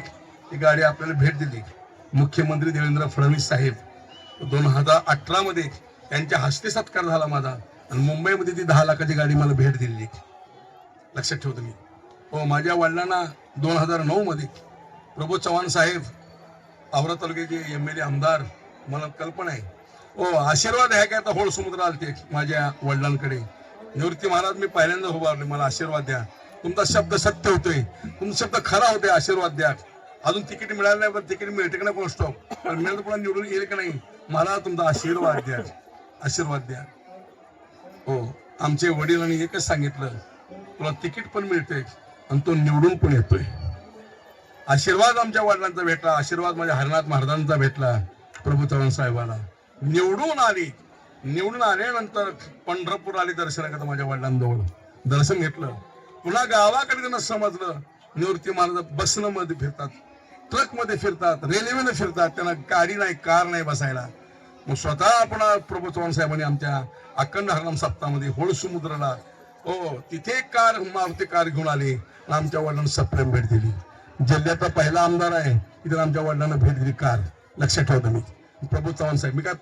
[SPEAKER 1] ही गाडी आपल्याला भेट दिली. मुख्यमंत्री देवेंद्र फडणवीस साहेब 2018 मध्ये त्यांच्या हस्ते सत्कार झाला माझा, आणि मुंबईमध्ये ती 10 लाखाची गाडी मला भेट दिली. लक्षात ठेवतो मी. हो, माझ्या वडिलांना 2009 मध्ये प्रभू चव्हाण साहेब, आवरा तालुक्याचे MLA आमदार, मला कल्पना आहे. हो, आशीर्वाद आहे काय, आता होळ समुद्र आलते माझ्या वडिलांकडे. निवृत्ती महाराज, मी पहिल्यांदा उभारले, मला आशीर्वाद द्या, तुमचा शब्द सत्य होतोय, तुमचा शब्द खरा होतोय, आशीर्वाद द्या. अजून तिकीट मिळालं नाही, पण तिकीट मिळते का नाही कोण स्टॉप, पण मिळालं पुन्हा निवडून येईल का नाही, मला तुमचा आशीर्वाद द्या, आशीर्वाद द्या. हो, आमचे वडिलांनी एकच सांगितलं, तुला तिकीट पण मिळते आणि तो निवडून पण येतोय. आशीर्वाद आमच्या वडिलांचा भेटला, आशीर्वाद माझ्या हरनाथ महाराजांचा भेटला. प्रभू चव्हाण साहेबाला निवडून आल्यानंतर पंढरपूर आले दर्शनाकरता. माझ्या वडिलांजवळ दर्शन घेतलं. पुन्हा गावाकडे त्यांना समजलं निवृत्ती महाराज बसनं मध्ये फिरतात, ट्रक मध्ये फिरतात, रेल्वेने फिरतात, त्यांना गाडी नाही, कार नाही बसायला. मग स्वतः आपण प्रभू चव्हाण साहेबांनी आमच्या अखंड हरनाम सप्ताहामध्ये होळ समुद्राला, हो, तिथे कार, मारुती कार घेऊन आले आणि आमच्या वडिलांना सप्रेम भेट दिली. जिल्ह्याचा पहिला आमदार आहे, इथे आमच्या वडिलांना भेट दिली कार. लक्षात ठेवतो मी, प्रभू चव्हाण साहेब. मी काय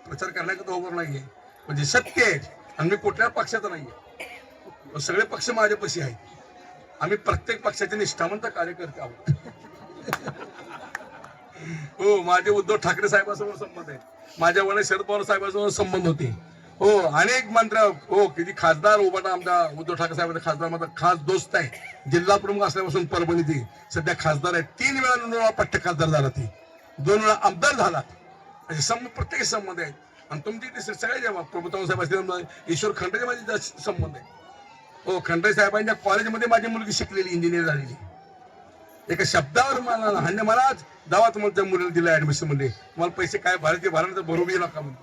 [SPEAKER 1] प्रचार करण्याचा तो उभं नाहीये, म्हणजे सत्य आहे. आणि मी कुठल्या पक्षाचा नाहीये, सगळे पक्ष माझ्यापाशी आहेत. आम्ही प्रत्येक पक्षाचे निष्ठावंत कार्यकर्ते आहोत. हो, माझे उद्धव ठाकरे साहेबांसोबत संबंध आहे, माझ्या वडील शरद पवार साहेबांसोबत संबंध होते. हो, अनेक मंत्री, हो, किती खासदार उभा, आमच्या उद्धव ठाकरे साहेबांचा खासदार माझा खास दोस्त आहे, जिल्हा प्रमुख असल्यापासून परभणी ती सध्या खासदार आहे. 3 वेळा पट्ट खासदार झाला, ती 2 वेळा आमदार झाला. प्रत्येक संबंध आहेत. आणि तुमची सगळे जेव्हा प्रभू चव्हाण साहेब असतील, ईश्वर खंड्रे माझे संबंध आहे. हो, खंड्रे साहेबांच्या कॉलेजमध्ये माझी मुलगी शिकलेली, इंजिनियर झालेली. एका शब्दावर मला हान्य महाराज दावा तुम्हाला त्या मुलीला दिला ऍडमिशन मध्ये, तुम्हाला पैसे काय भरायचे भरा, तर भरू बी नका म्हणून.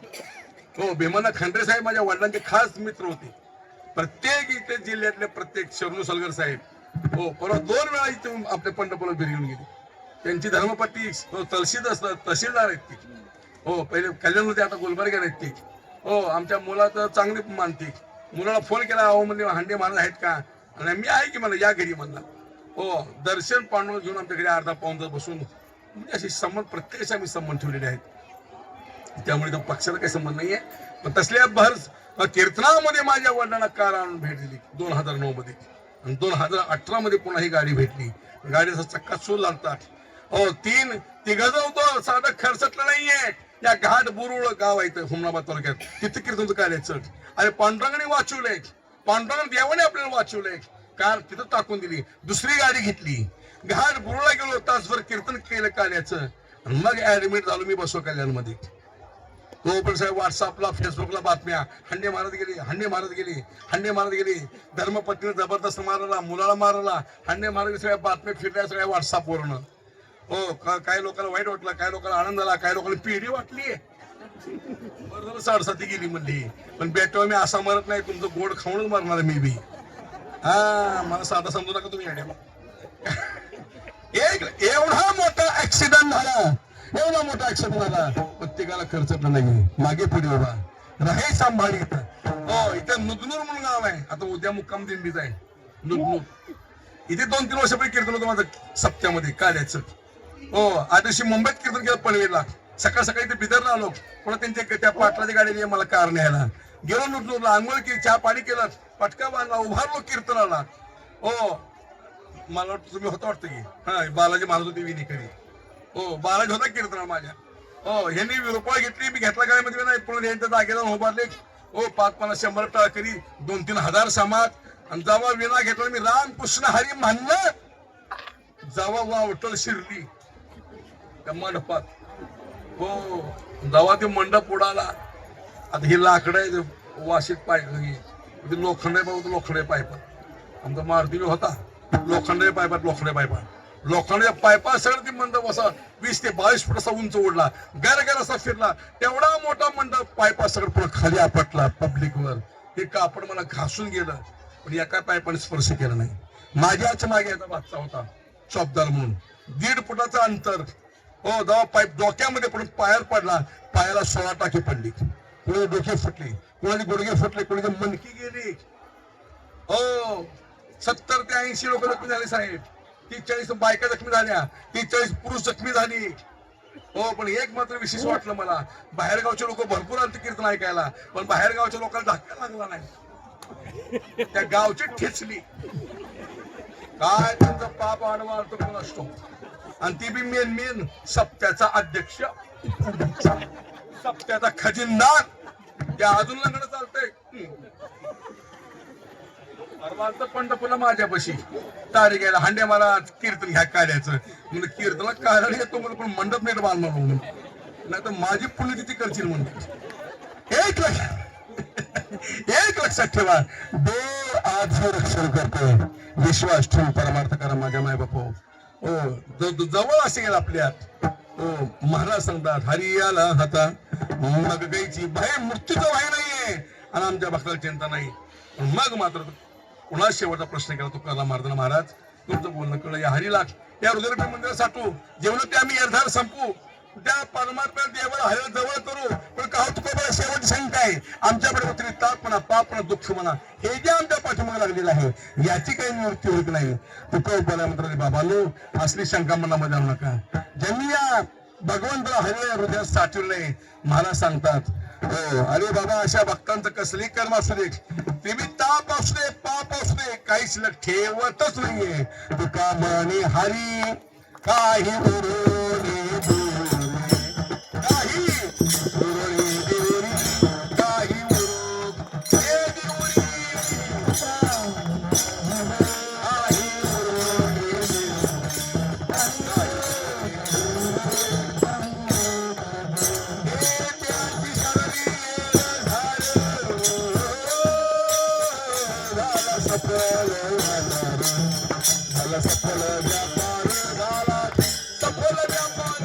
[SPEAKER 1] हो, बेमाना खंड्रे साहेब माझ्या वडिलांचे खास मित्र होते. प्रत्येक इथे जिल्ह्यातले प्रत्येक शरणू सलगर साहेब, हो, परवा 2 वेळा इथे आपल्या पंढरपूरला भेट घेऊन गेले. त्यांची धर्मपत्नी तहसीलदार आहेत ती. हो, पहिले कल्याण होते, आता गुलबर्ग्यात आहेत ती. हो, आमच्या मुलाचं चांगली मानते. मुलाला फोन केला, अहो म्हणजे हांडे महाराज आहेत का, आणि मी आहे की मला या घरी म्हणला. हो, दर्शन पांडव घेऊन आमच्या घरी अर्धा पाऊण तास बसून, म्हणजे असे संबंध प्रत्येकाशी आम्ही संबंध ठेवलेले आहेत. त्यामुळे तो पक्षाला काही संबंध नाहीये. पण तसल्या भर कीर्तनामध्ये माझ्या वडिलांना कार आणून भेट दिली 2009 मध्ये, आणि 2018 मध्ये पुन्हा ही गाडी भेटली. गाडीचा चक्का चूल लागतात. हो, तिघ होतो, साधं खर्चटलं नाहीये. या घाट बुरुळ गाव आहे हुमनाबाद तालुक्यात, तिथे कीर्तनचं कार्याचं. अरे पांडुरंगाने वाचवलंय, पांडुरंग देवाने आपल्याला वाचवलंय. कार तिथं टाकून दिली, दुसरी गाडी घेतली, घाट बुरुळला गेलो, तासभर कीर्तन केलं कार्याचं, मग ऍडमिट झालो मी बसव कल्याणमध्ये. तो पण साहेब व्हॉट्सअपला फेसबुकला बातम्या, हंडे मारत गेली, हंडे मारत गेली, हंडे मारत गेली, धर्मपत्नीने जबरदस्त मारला, मुलाला मारला, हंडे मारत, सगळ्या बातम्या फिरल्या सगळ्या व्हॉट्सअपवरून. हो, काही लोकांना वाईट वाटलं, काही लोकांना आनंद झाला, काही लोकांना पिढी वाटली. बरं, 7:30 गेली म्हणली, पण बेटवा मी असा मरत नाही, तुमचं गोड खाऊनच मरणार मी बी. हा, मला साधा समजू नका तुम्ही. एवढा मोठा ऍक्सिडेंट झाला, एवढा मोठा ऍक्सिडेंट झाला, प्रत्येकाला खर्च नाही, मागे पुढे उभा राहे सांभाळी. हो, इथं नुदनूर म्हणून गाव आहे, आता उद्या मुक्काम दिंडीच आहे नुदनूर. इथे 2-3 वर्षापूर्वी कीर्तन होतं माझं सप्त्यामध्ये कार्याचं. हो, आदिवशी मुंबईत कीर्तन केलं पनवेलला, सकाळ सकाळी ते बिदरला आलो, पुन्हा त्यांच्या त्या पाटलाच्या गाडीने मला कार न्यायला गेलो. नुटलो आंघोळ केली, चहा पाणी केलं, पटका बांधला, उभारलो कीर्तनाला. हो मला वाटतं तुम्ही होता वाटतं की हा बालाजी महाराज होते विनिकरी. हो बालाजी होता कीर्तनाला माझ्या. हो ह्यांनी रुपया घेतली, मी घेतला गाडीमध्ये नाही, पुन्हा यांच्या जागेला उभारले. हो 5-50 100 टाळकरी 2-3 हजार समाज. आणि जेव्हा विना घेतला मी रामकृष्ण हरी म्हणलं, जेव्हा वावटल शिरली त्या मंडपात. हो जेव्हा ते मंडप उडाला, आता हे लाकडं आहे वाशीत पाय लोखंड आहे बाबा, लोखंड पायपा आमचा मारुती होता, लोखंडाच्या पायपात लोखंडाच्या पायपा सगळं ते मंडप असा 20 ते 22 फूट असा उंच ओढला, गर असा फिरला. तेवढा मोठा मंडप पायपा सगळं पुढे खाली आपटला पब्लिकवर. हे कापड मला घासून गेलं, पण एका पायपाने स्पर्श केला नाही. माझ्याच मागे याचा बादचा होता चौपदार म्हणून, 1.5 फुटाचं अंतर. हो जेव्हा पाईप डोक्यामध्ये पडून पायावर पडला, पायाला 16 टाके पडली. कोणी डोके फुटले, कोणाचे गुडघे फुटले, कोणाची मनकी गेली. हो 70 ते 80 लोक जखमी झाले साहेब. 30-40 बायका जखमी झाल्या, 30-40 पुरुष जखमी झाली. हो पण एक मात्र विशेष वाटलं मला, बाहेरगावचे लोक भरपूर आलते कीर्तन ऐकायला, पण बाहेरगावच्या लोकांना धक्का लागला नाही. त्या गावची ठेचली काय त्यांचा पाप आडवा अर्थ कोण असतो. आणि ती बी मेन सप्त्याचा अध्यक्ष, सप्त्याचा खजिनदार, त्या अजून लग्न चालतंय. पंढरपूरला माझ्यापाशी तारी गेला हांड्या मला कीर्तन घ्या काढायचं म्हणजे कीर्तनला काढायला येतो मला, पण मंडप नाही बांधणार म्हणून, नाही तर माझी पुण्यतिथी करशील म्हणते. एक लक्षात ठेवा, देव आज रक्षण करतोय, विश्वास ठेवून परमार्थ करा माझ्या माय बापू. हो जवळ असेल आपल्यात. हो महाराज सांगतात हरियाला हाता मग गायची बाहेर मृत्यूचं भाई नाहीये आणि आमच्या भक्ताला चिंता नाही. मग मात्र पुन्हा शेवटचा प्रश्न केला तुकाराम महाराज, तुमचं बोलणं कळलं. या हरिला या हृदय मंदिरात साठवू, जेवढं ते आम्ही निर्धार संपू, त्या परमात्मा देवाला हरिला जवळ करू. पण का तुकोबाला शेवट शंका आहे, आमच्याकडे उतरी ताप म्हणा, पाप म्हणा, दुःख म्हणा, हे जे आमच्या पाठीमागे लागलेलं आहे याची काही निवृत्ती होत नाही. तुकोबाला म्हणतात बाबांनो असली शंका मनामध्ये आणू नका. ज्यांनी या भगवंताला हरिला हृदयात साठवलंय, महाराज सांगतात हो अरे बाबा अशा भक्तांचं कसली कर्म असू दे, ते बी ताप असू दे, पाप असू दे, काहीच ठेवतच नाहीये. तुका म्हणे हरी काही उरोले बोले, काही उरोले देवरी, काही उरोग हे देवरी, काही उरोले सफल व्यापार झाला, सफल व्यापार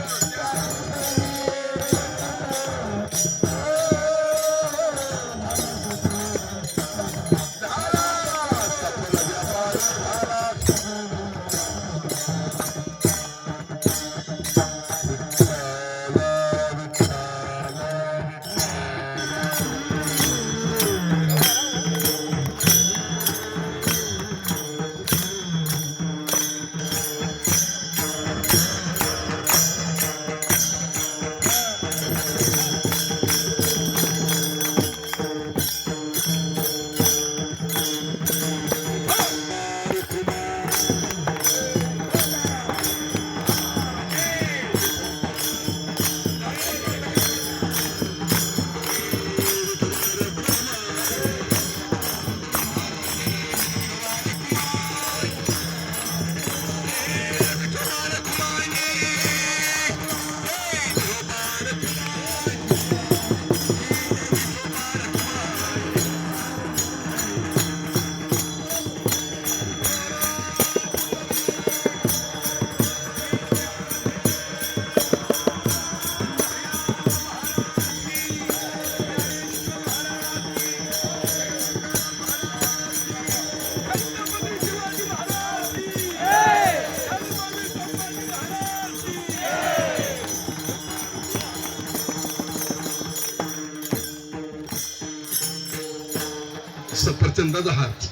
[SPEAKER 1] सफरचंदाचा हात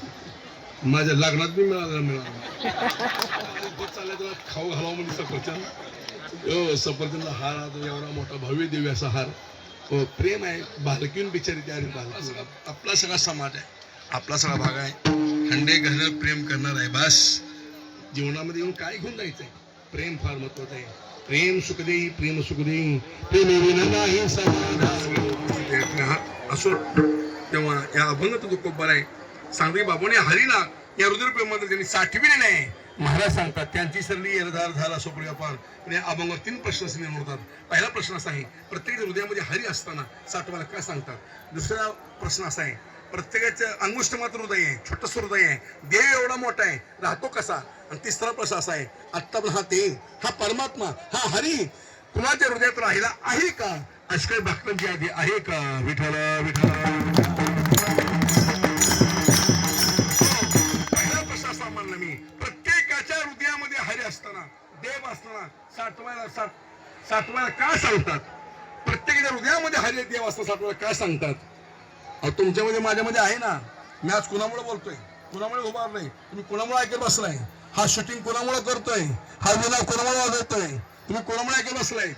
[SPEAKER 1] माझ्या लग्नात बी मिळाला चाललंय त्याला खाऊ घालावं म्हणजे सफरचंद सफरचंद हार आता एवढा मोठा भव्य दिव्य असा हार. प्रेम आहे. बालकीन बिचारी त्या आपला सगळा समाज आहे, आपला सगळा भाग आहे. खंडे घर प्रेम करणार आहे. बस जीवनामध्ये येऊन काय घेऊन जायचंय? प्रेम फार महत्वाचं आहे. प्रेम सुख देई, प्रेम सुख देई, प्रेमी विना नाही समाधान. असो तेव्हा या अभंग तुकोबर आहे. सांगते बाबूने हरिना या रुद्रप्रेमामध्ये त्यांनी साठविले नाही. महाराज सांगतात त्यांची सरली एरधार झाला सोप्रियापान. या अभंगावर 3 प्रश्न निर्माण होतात. पहिला प्रश्न असा आहे, प्रत्येक हृदयामध्ये हरी असताना साठवायला काय सांगतात? दुसरा प्रश्न असा आहे, प्रत्येकाचं अंगुष्ठ मात्र हृदय आहे, छोटस हृदय आहे, देव एवढा मोठा आहे, राहतो कसा? आणि तिसरा प्रश्न असा आहे, आत्ता पण हा देव, हा परमात्मा, हा हरी कुणाच्या हृदयात राहिला आहे का? अशा भक्तांची आधी आहे का? विठ्ठल विठ्ठल. पहिला प्रश्न असा मानला मी, प्रत्येकाच्या हृदयामध्ये हरी असताना, देव असताना साठवायला का सांगतात? प्रत्येकाच्या हृदयामध्ये हरी देव असताना साठवायला का सांगतात? तुमच्यामध्ये माझ्यामध्ये आहे ना. मी आज कुणामुळे बोलतोय, कुणामुळे उभारलोय, तुम्ही कुणामुळे ऐकत बसलाय? हा शूटिंग कुणामुळे करतोय? हा विना कुणामुळे वाजवतोय? तुम्ही कुणामुळे ऐकत बसलाय?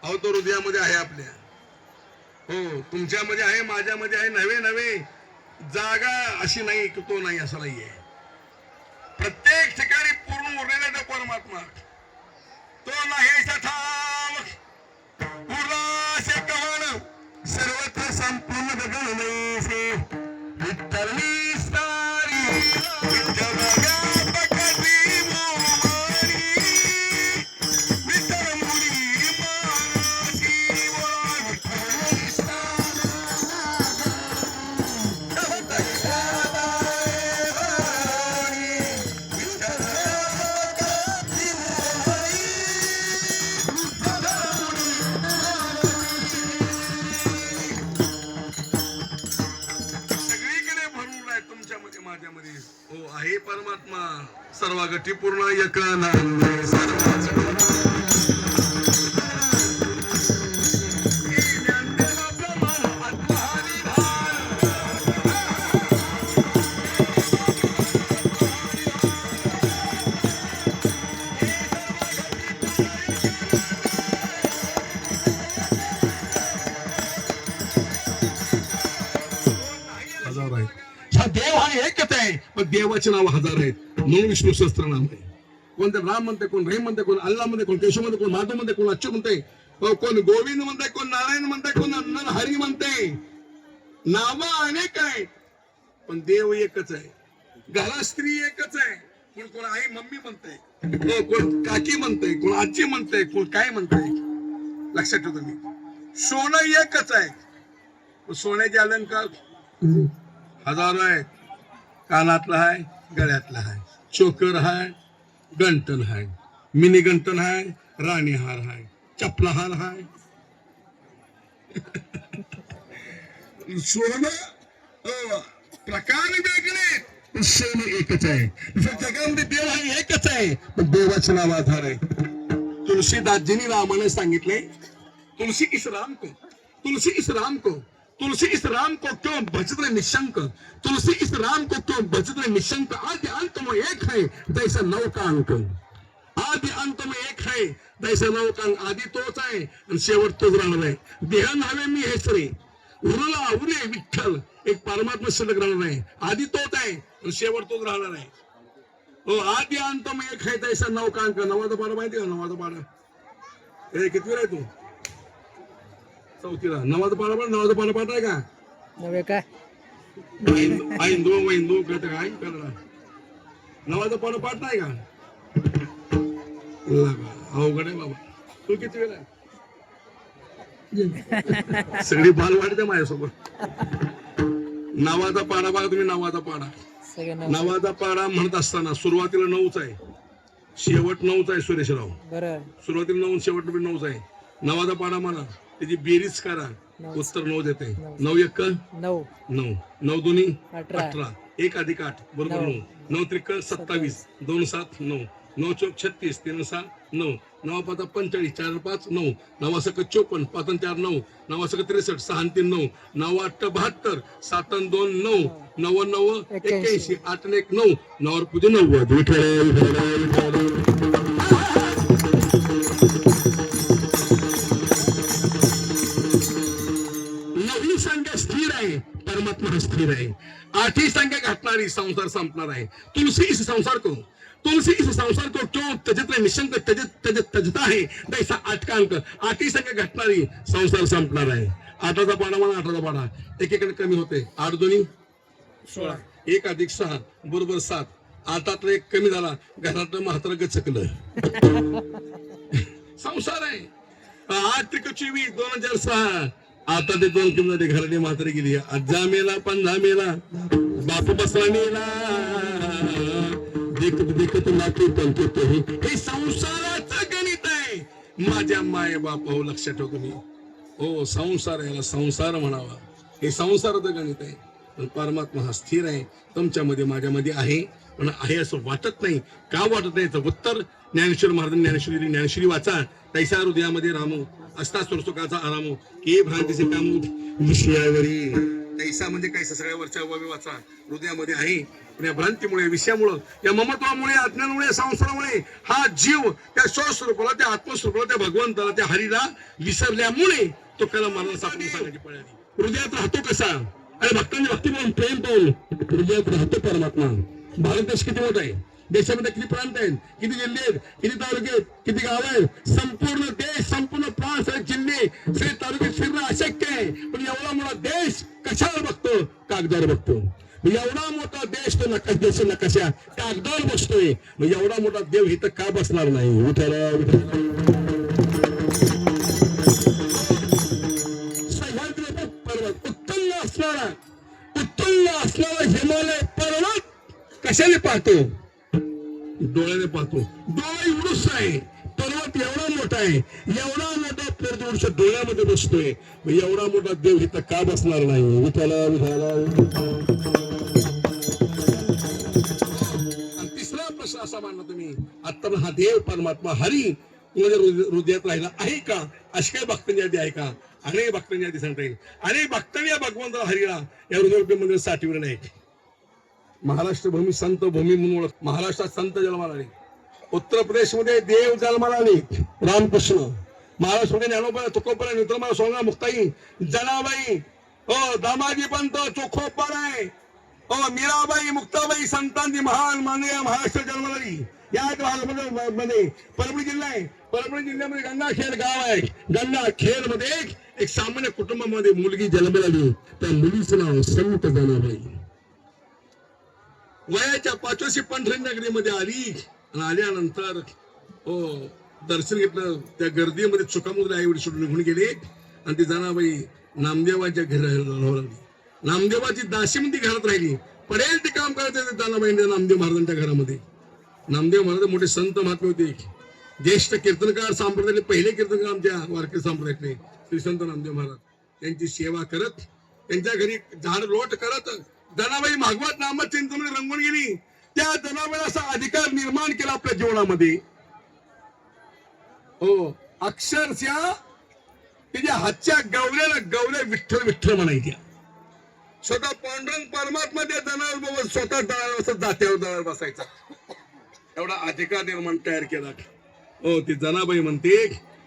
[SPEAKER 1] अहो तो हृदयामध्ये आहे आपल्या. हो तुमच्यामध्ये आहे, माझ्यामध्ये आहे. नवे नवे जागा अशी नाही की तो नाही असं नाहीये. प्रत्येक ठिकाणी पूर्ण उरलेला तो परमात्मा, तो नाही ठाम पुराशे कवण सर्वत्र संपूर्ण गगन नैसे विठ्ठल निस्तारी विठ्ठल व्यापकती मोमारी विठ्ठल मुरी मानसी बोला विठ्ठल निस्तारी माझ्यामध्ये. हो आहे परमात्मा सर्वागठी पूर्ण एक देव हा एकच आहे, पण देवाचे नाव हजार आहेत. 9 विष्णू सहस्त्र नाम आहे. कोणते राम म्हणते, कोण रहीम म्हणते, कोण अल्लाह म्हणते, कोण केशव म्हणते, कोण माधव म्हणते, कोण अच्युत म्हणते, कोण गोविंद म्हणते, कोण नारायण म्हणते, कोण हरी म्हणते. नाव अनेक आहेत पण देव एकच आहे. घरात स्त्री एकच आहे, कोण कोण आई मम्मी म्हणते, कोण काकी म्हणते, कोण आजी म्हणते, कोण काय म्हणते. लक्षात ठेवा तुम्ही, सोनं एकच आहे. सोन्याचे अलंकार हजारो आहेत. कानातला आहे, गळ्यातला आहे, चोकर आहे, गंटन आहे, मिनी गंटन आहे, राणी हार आहे, चपला हार आहे. सोनं प्रकार वेगळे, सोनं एकच आहे. जगामध्ये देव हा एकच आहे, पण देवाचं नाव आधार आहे. तुलसीदासजींनी रामाने सांगितले, तुलसी इस राम को, तुलसी इस राम को, तुलसी इस राम को क्यों भजत रहे निशंक, तुलसी इस राम को क्यों भजत रहे निशंक. आदि अंत में एक है तैसा 9 का अंक, आदि अंत में एक है तैसा 9 का अंक. आधी तोच आहे आणि शेवट तोच राहणार आहे. देह नावे मी हेसरे उरला उरे विठ्ठल, एक परमात्मा शिल्लक राहणार आहे. आधी तोच आहे आणि शेवट तोच राहणार आहे. हो आदि अंत में एक है तैसा 9 का अंक. 9वाचा पाढा माहिती का? 9वाचा पाढा किती आहे तू? 4थीला. 9वाचा पाढा पण 9वाचा पाढा पाठ आहे का?
[SPEAKER 2] नव्हे काय
[SPEAKER 1] ऐंदो वैंदो कट काय करणार? 9वाचा पाढा पाठ नाही का? अवघड आहे बाबा. तू किती वेळा सगळी बाल वाढते माझ्यासोबत. 9वाचा पाढा बघा तुम्ही. 9वाचा पाढा, 9वाचा पाढा म्हणत असताना सुरुवातीला 9च आहे, शेवट 9च आहे. सुरेशराव
[SPEAKER 2] बरं,
[SPEAKER 1] सुरुवातीला 9 शेवट 9च आहे. 9वाचा पाढा म्हणा, त्याची बेरीज करा, उत्तर 9 देते. 9 1 9, 9 2 18, 1 अधिक 8 बरोबर 9, 9 त्रिक 27, 2 7 9, 9 चौक 36, 3 6 9, 9 5 45, 4 5 9, 9 सक 54, 5 4 9, 9 सक 63, 6 3 9, 9 8 72, 7 2 9, 9 9 81, 8 1 9, 9 पूजे 90. परमात्मा स्थिर है। आठी संख्या घटनारी संसार संपणार आहे। तुलसी इस संसार को, तुलसी इस संसार को क्यों त्यजत निशंक त्यजता है दैसा आटकांक। आठी संख्या घटनारी संसार संपणार आहे। आठाचा पाडा म्हणा, आठाचा पाडा एकीकडे कमी होते। 8 दुनी 16, 1 अधिक 6 बरोबर 7। आठातलं एक कमी झाला, घरातलं म्हातारं गचकलं। संसार आहे। 8 त्रिक 24, 2006 आता ते 2 कमी झाले, घराने म्हातारी गेली। आजा मेला, पंधा मेला, बापू बसला मेला, देखत देखत नाते पंचत हे संसाराचं गणित आहे। माझ्या माय बाप हो, लक्षात ठेव तुम्ही। हो, संसार याला संसार म्हणावा, हे संसाराचं गणित आहे। पण परमात्मा हा स्थिर आहे, तुमच्यामध्ये माझ्यामध्ये आहे, पण आहे असं वाटत नाही। का वाटत नाही याचं उत्तर ज्ञानेश्वर महाराजांनी ज्ञानेश्वरी वाचा। तैसा हृदयामध्ये रामो असता सुरसुखाचा आरामो के भ्रांतीचे कामो विषयावरी। तैसा म्हणजे कैसा, सगळ्या वरच्या वाचा हृदयामध्ये आहे, पण या भ्रांतीमुळे, विषयामुळे, या ममत्वामुळे, अज्ञानामुळे, संसारामुळे हा जीव त्या स्वस्वरूपाला, त्या आत्मस्वरूपाला, त्या भगवंताला, त्या हरीला विसरल्यामुळे तो कला मला सापडून सांगायची पळाली। हृदयात राहतो कसा? अरे भक्तांनी भक्ती पाहून, प्रेम पाहून हृदयात राहतो परमात्मा। भारत देश किती मोठा आहे, देशामध्ये किती प्रांत आहेत, किती जिल्हे आहेत, किती तालुके आहेत, किती गाव आहेत, संपूर्ण देश, संपूर्ण प्रांत, जिल्हे, सगळे तालुके फिरणं अशक्य आहे। पण एवढा मोठा देश कशावर बघतो? कागदावर बघतो। एवढा मोठा देश तो देश नकाशा कागदावर बसतोय, एवढा मोठा देव इथं का बसणार नाही? विठ्ठला सह्याद्री पर्वत, उत्तुंग असणारा हिमालय पर्वत कशाने पाहतो? डोळ्याने पाहतो। डोळा एवढूच आहे, पर्वत एवढा मोठा आहे, एवढा मोठा पर्वत डोळ्यामध्ये बसतोय, एवढा मोठा देव इथं का बसणार नाही? विठ्ठला विठ्ठला। आणि तिसरा प्रश्न असा मांडला तुम्ही, आता हा देव परमात्मा हरी हृदयात राहिला आहे का? अशी काही भक्तांची यादी आहे का? अनेक भक्तांची यादी सांगता येईल। अनेक भक्तांनी या भगवंताला हरीला या हृदय मंदिर साठवलं नाही। महाराष्ट्र भूमी संत भूमी म्हणून ओळख। महाराष्ट्रात संत जन्माला आले, उत्तर प्रदेशमध्ये देव जन्माला आले, रामकृष्ण। महाराष्ट्रामध्ये ज्ञानोबा, तुकोबा, नेत्रमाला, सोंगा, मुक्ताई, जनाबाई, हो दामाजी पंत चोखोबा आहे, हो मीराबाई, मुक्ताबाई, संतांची महान माननीय महाराष्ट्र जन्माला आली। या भागामध्ये परभणी जिल्हा आहे, परभणी जिल्ह्यामध्ये गंगाखेड गाव आहे। गंगाखेड मध्ये एक सामान्य कुटुंबामध्ये मुलगी जन्माला आली, त्या मुलीचं नाव संत जनाबाई। वयाच्या 5व्या पंढरी नगरीमध्ये आली, आणि आल्यानंतर हो दर्शन घेतलं। त्या गर्दीमध्ये चुकामुद्रे आई वडील सोडून निघून गेले, आणि ती जनाबाई नामदेवाच्या घरात, नामदेवाची दासीमध्ये घरात राहिली। पडेल ते काम करायचं जनाबाई नामदेव महाराजांच्या घरामध्ये। नामदेव महाराज मोठे संत महात्मे होते, ज्येष्ठ कीर्तनकार, संप्रदायातले पहिले कीर्तनकार आमच्या वारकरी संप्रदायातले श्री संत नामदेव महाराज। त्यांची सेवा करत, त्यांच्या घरी झाड लोट करत जनाबाई भागवत नामात चिंतन रंगून गेली। त्या जनाबाईला असा अधिकार निर्माण केला आपल्या जीवनामध्ये, हो अक्षरशः तिच्या हातच्या गवल्या विठ्ठल विठ्ठल म्हणायच्या। स्वतः पांडुरंग परमात्मा त्या जनावर स्वतः जात्यावर जनावर बसायचा, एवढा अधिकार निर्माण तयार केला। हो ती जनाबाई म्हणते,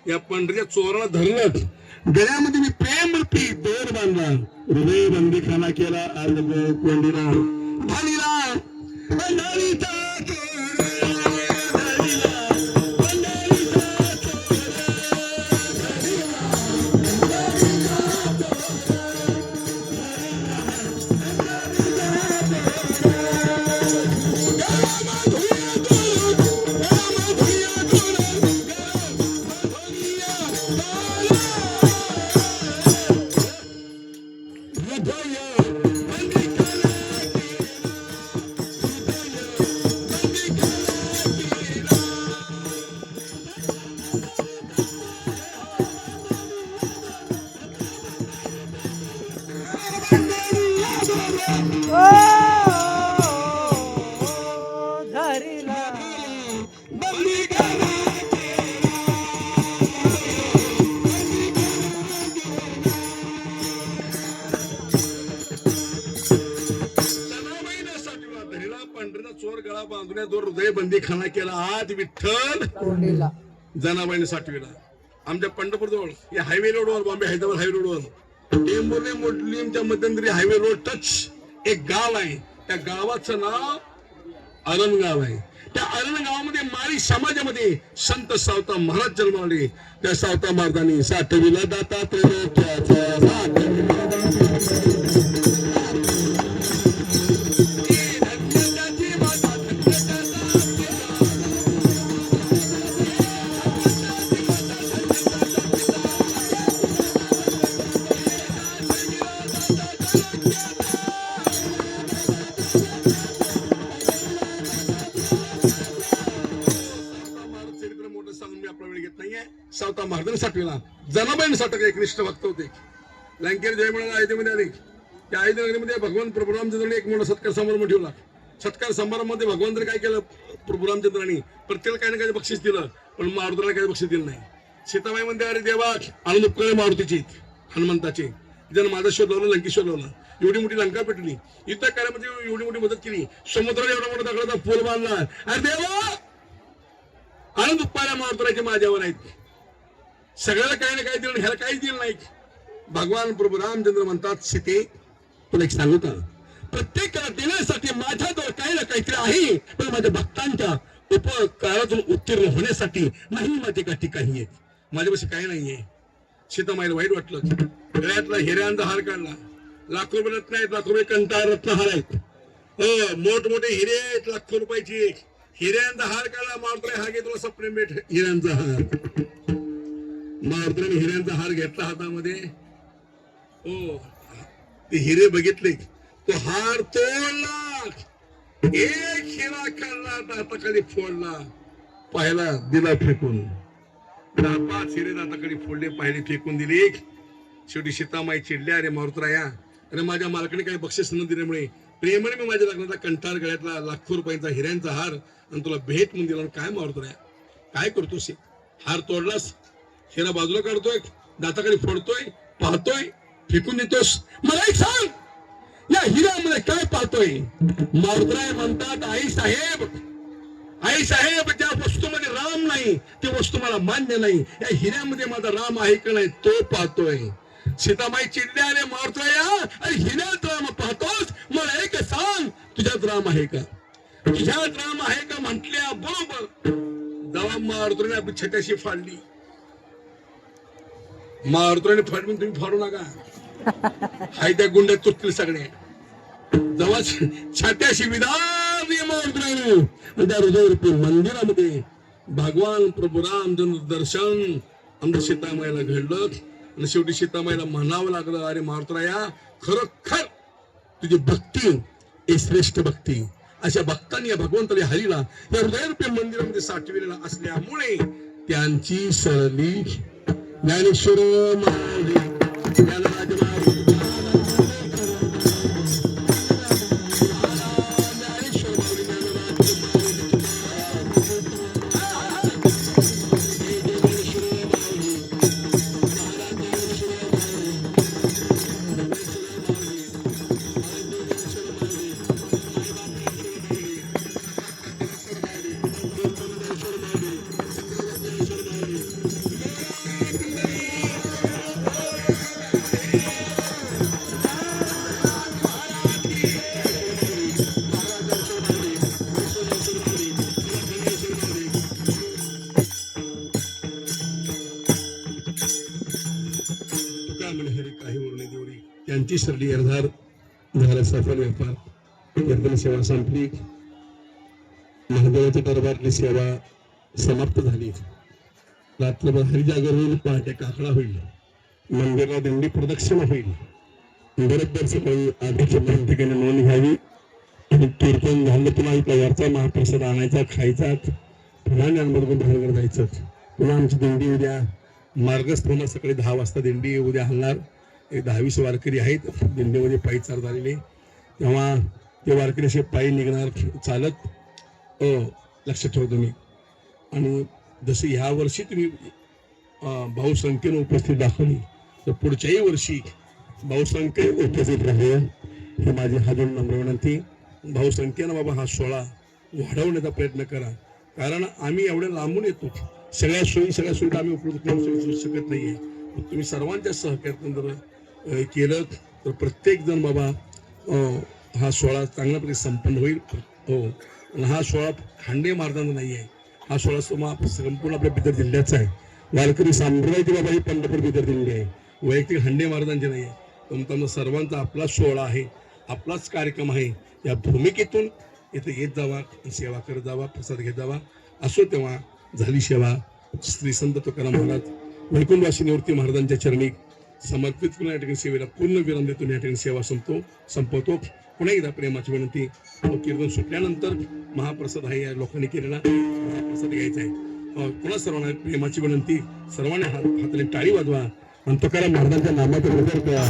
[SPEAKER 1] या पंढरीच्या चोराला धरलं, गळ्यामध्ये मी प्रेम रूपी दोर बांधला, हृदय बंदी खाना केला, कोंडीला भालीला पंढरीचा हृदय बंदी खाना केला आज विठ्ठल जनाबाईने साठवीला। आमच्या पंढरपूर जवळ या हायवे रोडवर, बॉम्बे हैदराबाद हायवे रोडवर टेंभुर्णी मोडलीमच्या मध्यंतरी हायवे रोड टच एक गाव आहे. त्या गावाचं नाव अरण गाव आहे. त्या अरण गावामध्ये माळी समाजामध्ये संत सावता महाराज जन्माले. त्या सावता महाराजांनी साठविला दाता सावता महाराजांनी साठविला. जनाबाईने साठक एक निष्ठ भक्त होते. लंकेर जय म्हणून अयोध्येमध्ये आले. त्या अयोध्येमध्ये भगवान प्रभू रामचंद्राने एक मोठा सत्कार समारंभ ठेवला. सत्कार समारंभामध्ये भगवंताने काय केलं, प्रभू रामचंद्रांनी प्रत्येकाला काही ना काही बक्षीस दिलं, पण मारुतीला काही बक्षीस दिलं नाही. सीताबाई म्हणते अरे देवा आनंद उपकरणे मारुतीची हनुमंताचे ज्यानं माझा शोध लावला, लंकेश्वर लावला, एवढी मोठी लंका पेटली, इतर कार्यामध्ये एवढी मोठी मदत केली, समुद्राला एवढा मोठा दगडाचा पूल बांधला. अरे देवा आनंद उत्पादन मारुतीचे माझ्यावर आहेत. सगळ्याला काही ना काही दिलं, ह्याला काहीच दिलं नाही. भगवान प्रभू रामचंद्र म्हणतात सीते तुला एक सांगू का, प्रत्येकाला देण्यासाठी माझ्याजवळ काही ना काहीतरी आहे, पण माझ्या भक्तांच्या उपकारातून उत्तीर्ण होण्यासाठी नाही माझे का ठिकाणी आहेत, माझ्यापाशी काही नाहीये. सीतामाईला वाईट वाटलं. गळ्यातला हिऱ्यांचा हार काढला. लाखो रुपये रत्न आहेत, लाखो रुपये कंटाळ रत्नहार आहेत, मोठमोठे हिरे आहेत, लाखो रुपयाचे. हिऱ्यांचा हार काढला. मारुतीने हा घे तुला सप्रेम भेट हिऱ्यांचा हार. मारुतीने हिऱ्यांचा हार घेतला हातामध्ये. ते हिरे बघितले, तो हार तोडला, एक हिरा काढला, दाताखाली फोडला, पाहिला दिला फेकून. 10-5 हिरे दाताखाली फोडले, पाहिले फेकून दिले. शेवटी सीतामाई चिडल्या, अरे मारुतराया, अरे माझ्या मालकाने काही बक्षीस न दिल्यामुळे प्रेमाने मी माझ्या लग्नाचा कंठार गळ्यातला लाखो रुपयांचा हिऱ्यांचा हार आणि तुला भेट म्हणून दिला. काय मारुतराया काय करतोस? हार तोडलास, हिरा बाजूला काढतोय, दाताखाली फोडतोय, पाहतोय, फेकून देतोस. मला एक सांग, या हिऱ्यामध्ये काय पाहतोय? मारुतराय म्हणतात आई साहेब ज्या वस्तूमध्ये राम नाही ती वस्तू मला मान्य नाही. या हिऱ्यामध्ये माझा राम आहे का नाही तो पाहतोय. सीतामाई चिडल्या, अरे मारुतराया, अरे हिऱ्यात राम पाहतोस, मला एक सांग तुझ्यात राम आहे का? तुझ्यात राम आहे का म्हटल्या बरोबर दवा मारुतराने आपली छट्याशी फाडली. मारुतराने फाडून तुम्ही फाडू नका, हाय त्या गुंड्यात तुटतील सगळे. जेव्हा छात्याशी विधान मारुतराने त्या हृदयरूपी मंदिरामध्ये भगवान प्रभू रामचंद्र दर्शन आमच्या सीतामाईला घडलं. आणि शेवटी सीतामाईला म्हणावं लागलं, अरे मारुतराया, खरोखर तुझी भक्ती ही श्रेष्ठ भक्ती. अशा भक्तांनी या भगवंताला हरीला या हृदयरूपी मंदिरामध्ये साठविलेला असल्यामुळे त्यांची सरली ज्ञानेश्वर माऊली त्यांची सरली अर्धार झाला. सफल व्यापार कीर्तन सेवा संपली. महादेवाच्या दरबारची सेवा समाप्त झाली. रात्रभर हरिजागर होईल, पहाटे काकडा होईल, मंदिराला दिंडी प्रदक्षिणा होईल. बरोबर सकाळी आधीच्या ठिकाणी नोंद घ्यावी आणि कीर्तन झालं पुन्हा इथला वरचा महाप्रसाद आणायचा, खायचा, पुन्हा ज्ञानबरोबर बाहेर जायचं. पुन्हा आमची दिंडी उद्या मार्गस्थ होणार. सकाळी 10 वाजता दिंडी उद्या हलणार. एक 10-20 वारकरी आहेत दिंडीमध्ये पायी चार झालेले. तेव्हा ते वारकरी असे पायी निघणार चालत. लक्षात ठेवा तुम्ही. आणि जसं ह्या वर्षी तुम्ही बहुसंख्येनं उपस्थित दाखवली तर पुढच्याही वर्षी बहुसंख्येने उपस्थित राहिले हे माझी हातून नम्र विनंती. बहुसंख्येनं बाबा हा सोहळा वाढवण्याचा प्रयत्न करा, कारण आम्ही एवढ्या लांबून येतो. सगळ्या सोयी आम्ही उपलब्ध करू शकत नाहीये. तुम्ही सर्वांच्या सहकार्यातून जर केलं तर प्रत्येक जण बाबा हा सोहळा चांगल्यापैकी संपन्न होईल. हो, आणि हा सोहळा खांडे महाराजांचा नाही आहे, हा सोहळा संपूर्ण आपल्या बिदर जिल्ह्याचा आहे. वारकरी साम्राज्य बाबा ही पंढरपूर बिदर दिंडी आहे, वैयक्तिक हांडे महाराजांची नाही आहे. तुमचा सर्वांचा आपलाच सोहळा आहे, आपलाच कार्यक्रम आहे. या भूमिकेतून इथे येत जावा, सेवा करत जावा, प्रसाद घेत जावा. असो तेव्हा झाली सेवा. श्री संत तुकाराम महाराज वैकुंठवासी निवृत्ती महाराजांच्या चरणी समर्पित करून या ठिकाणी सेवेला पूर्ण विराम देतून या ठिकाणी सेवा संपवतो. पुन्हा एकदा प्रेमाची विनंती, कीर्तन सुटल्यानंतर महाप्रसाद आहे या लोकांनी केलेला महाप्रसाद घ्यायचा आहे. पुन्हा सर्वांना प्रेमाची विनंती, सर्वांनी हाताने टाळी वाजवा आणि तुकाराम महाराजांच्या नामात हजर करा.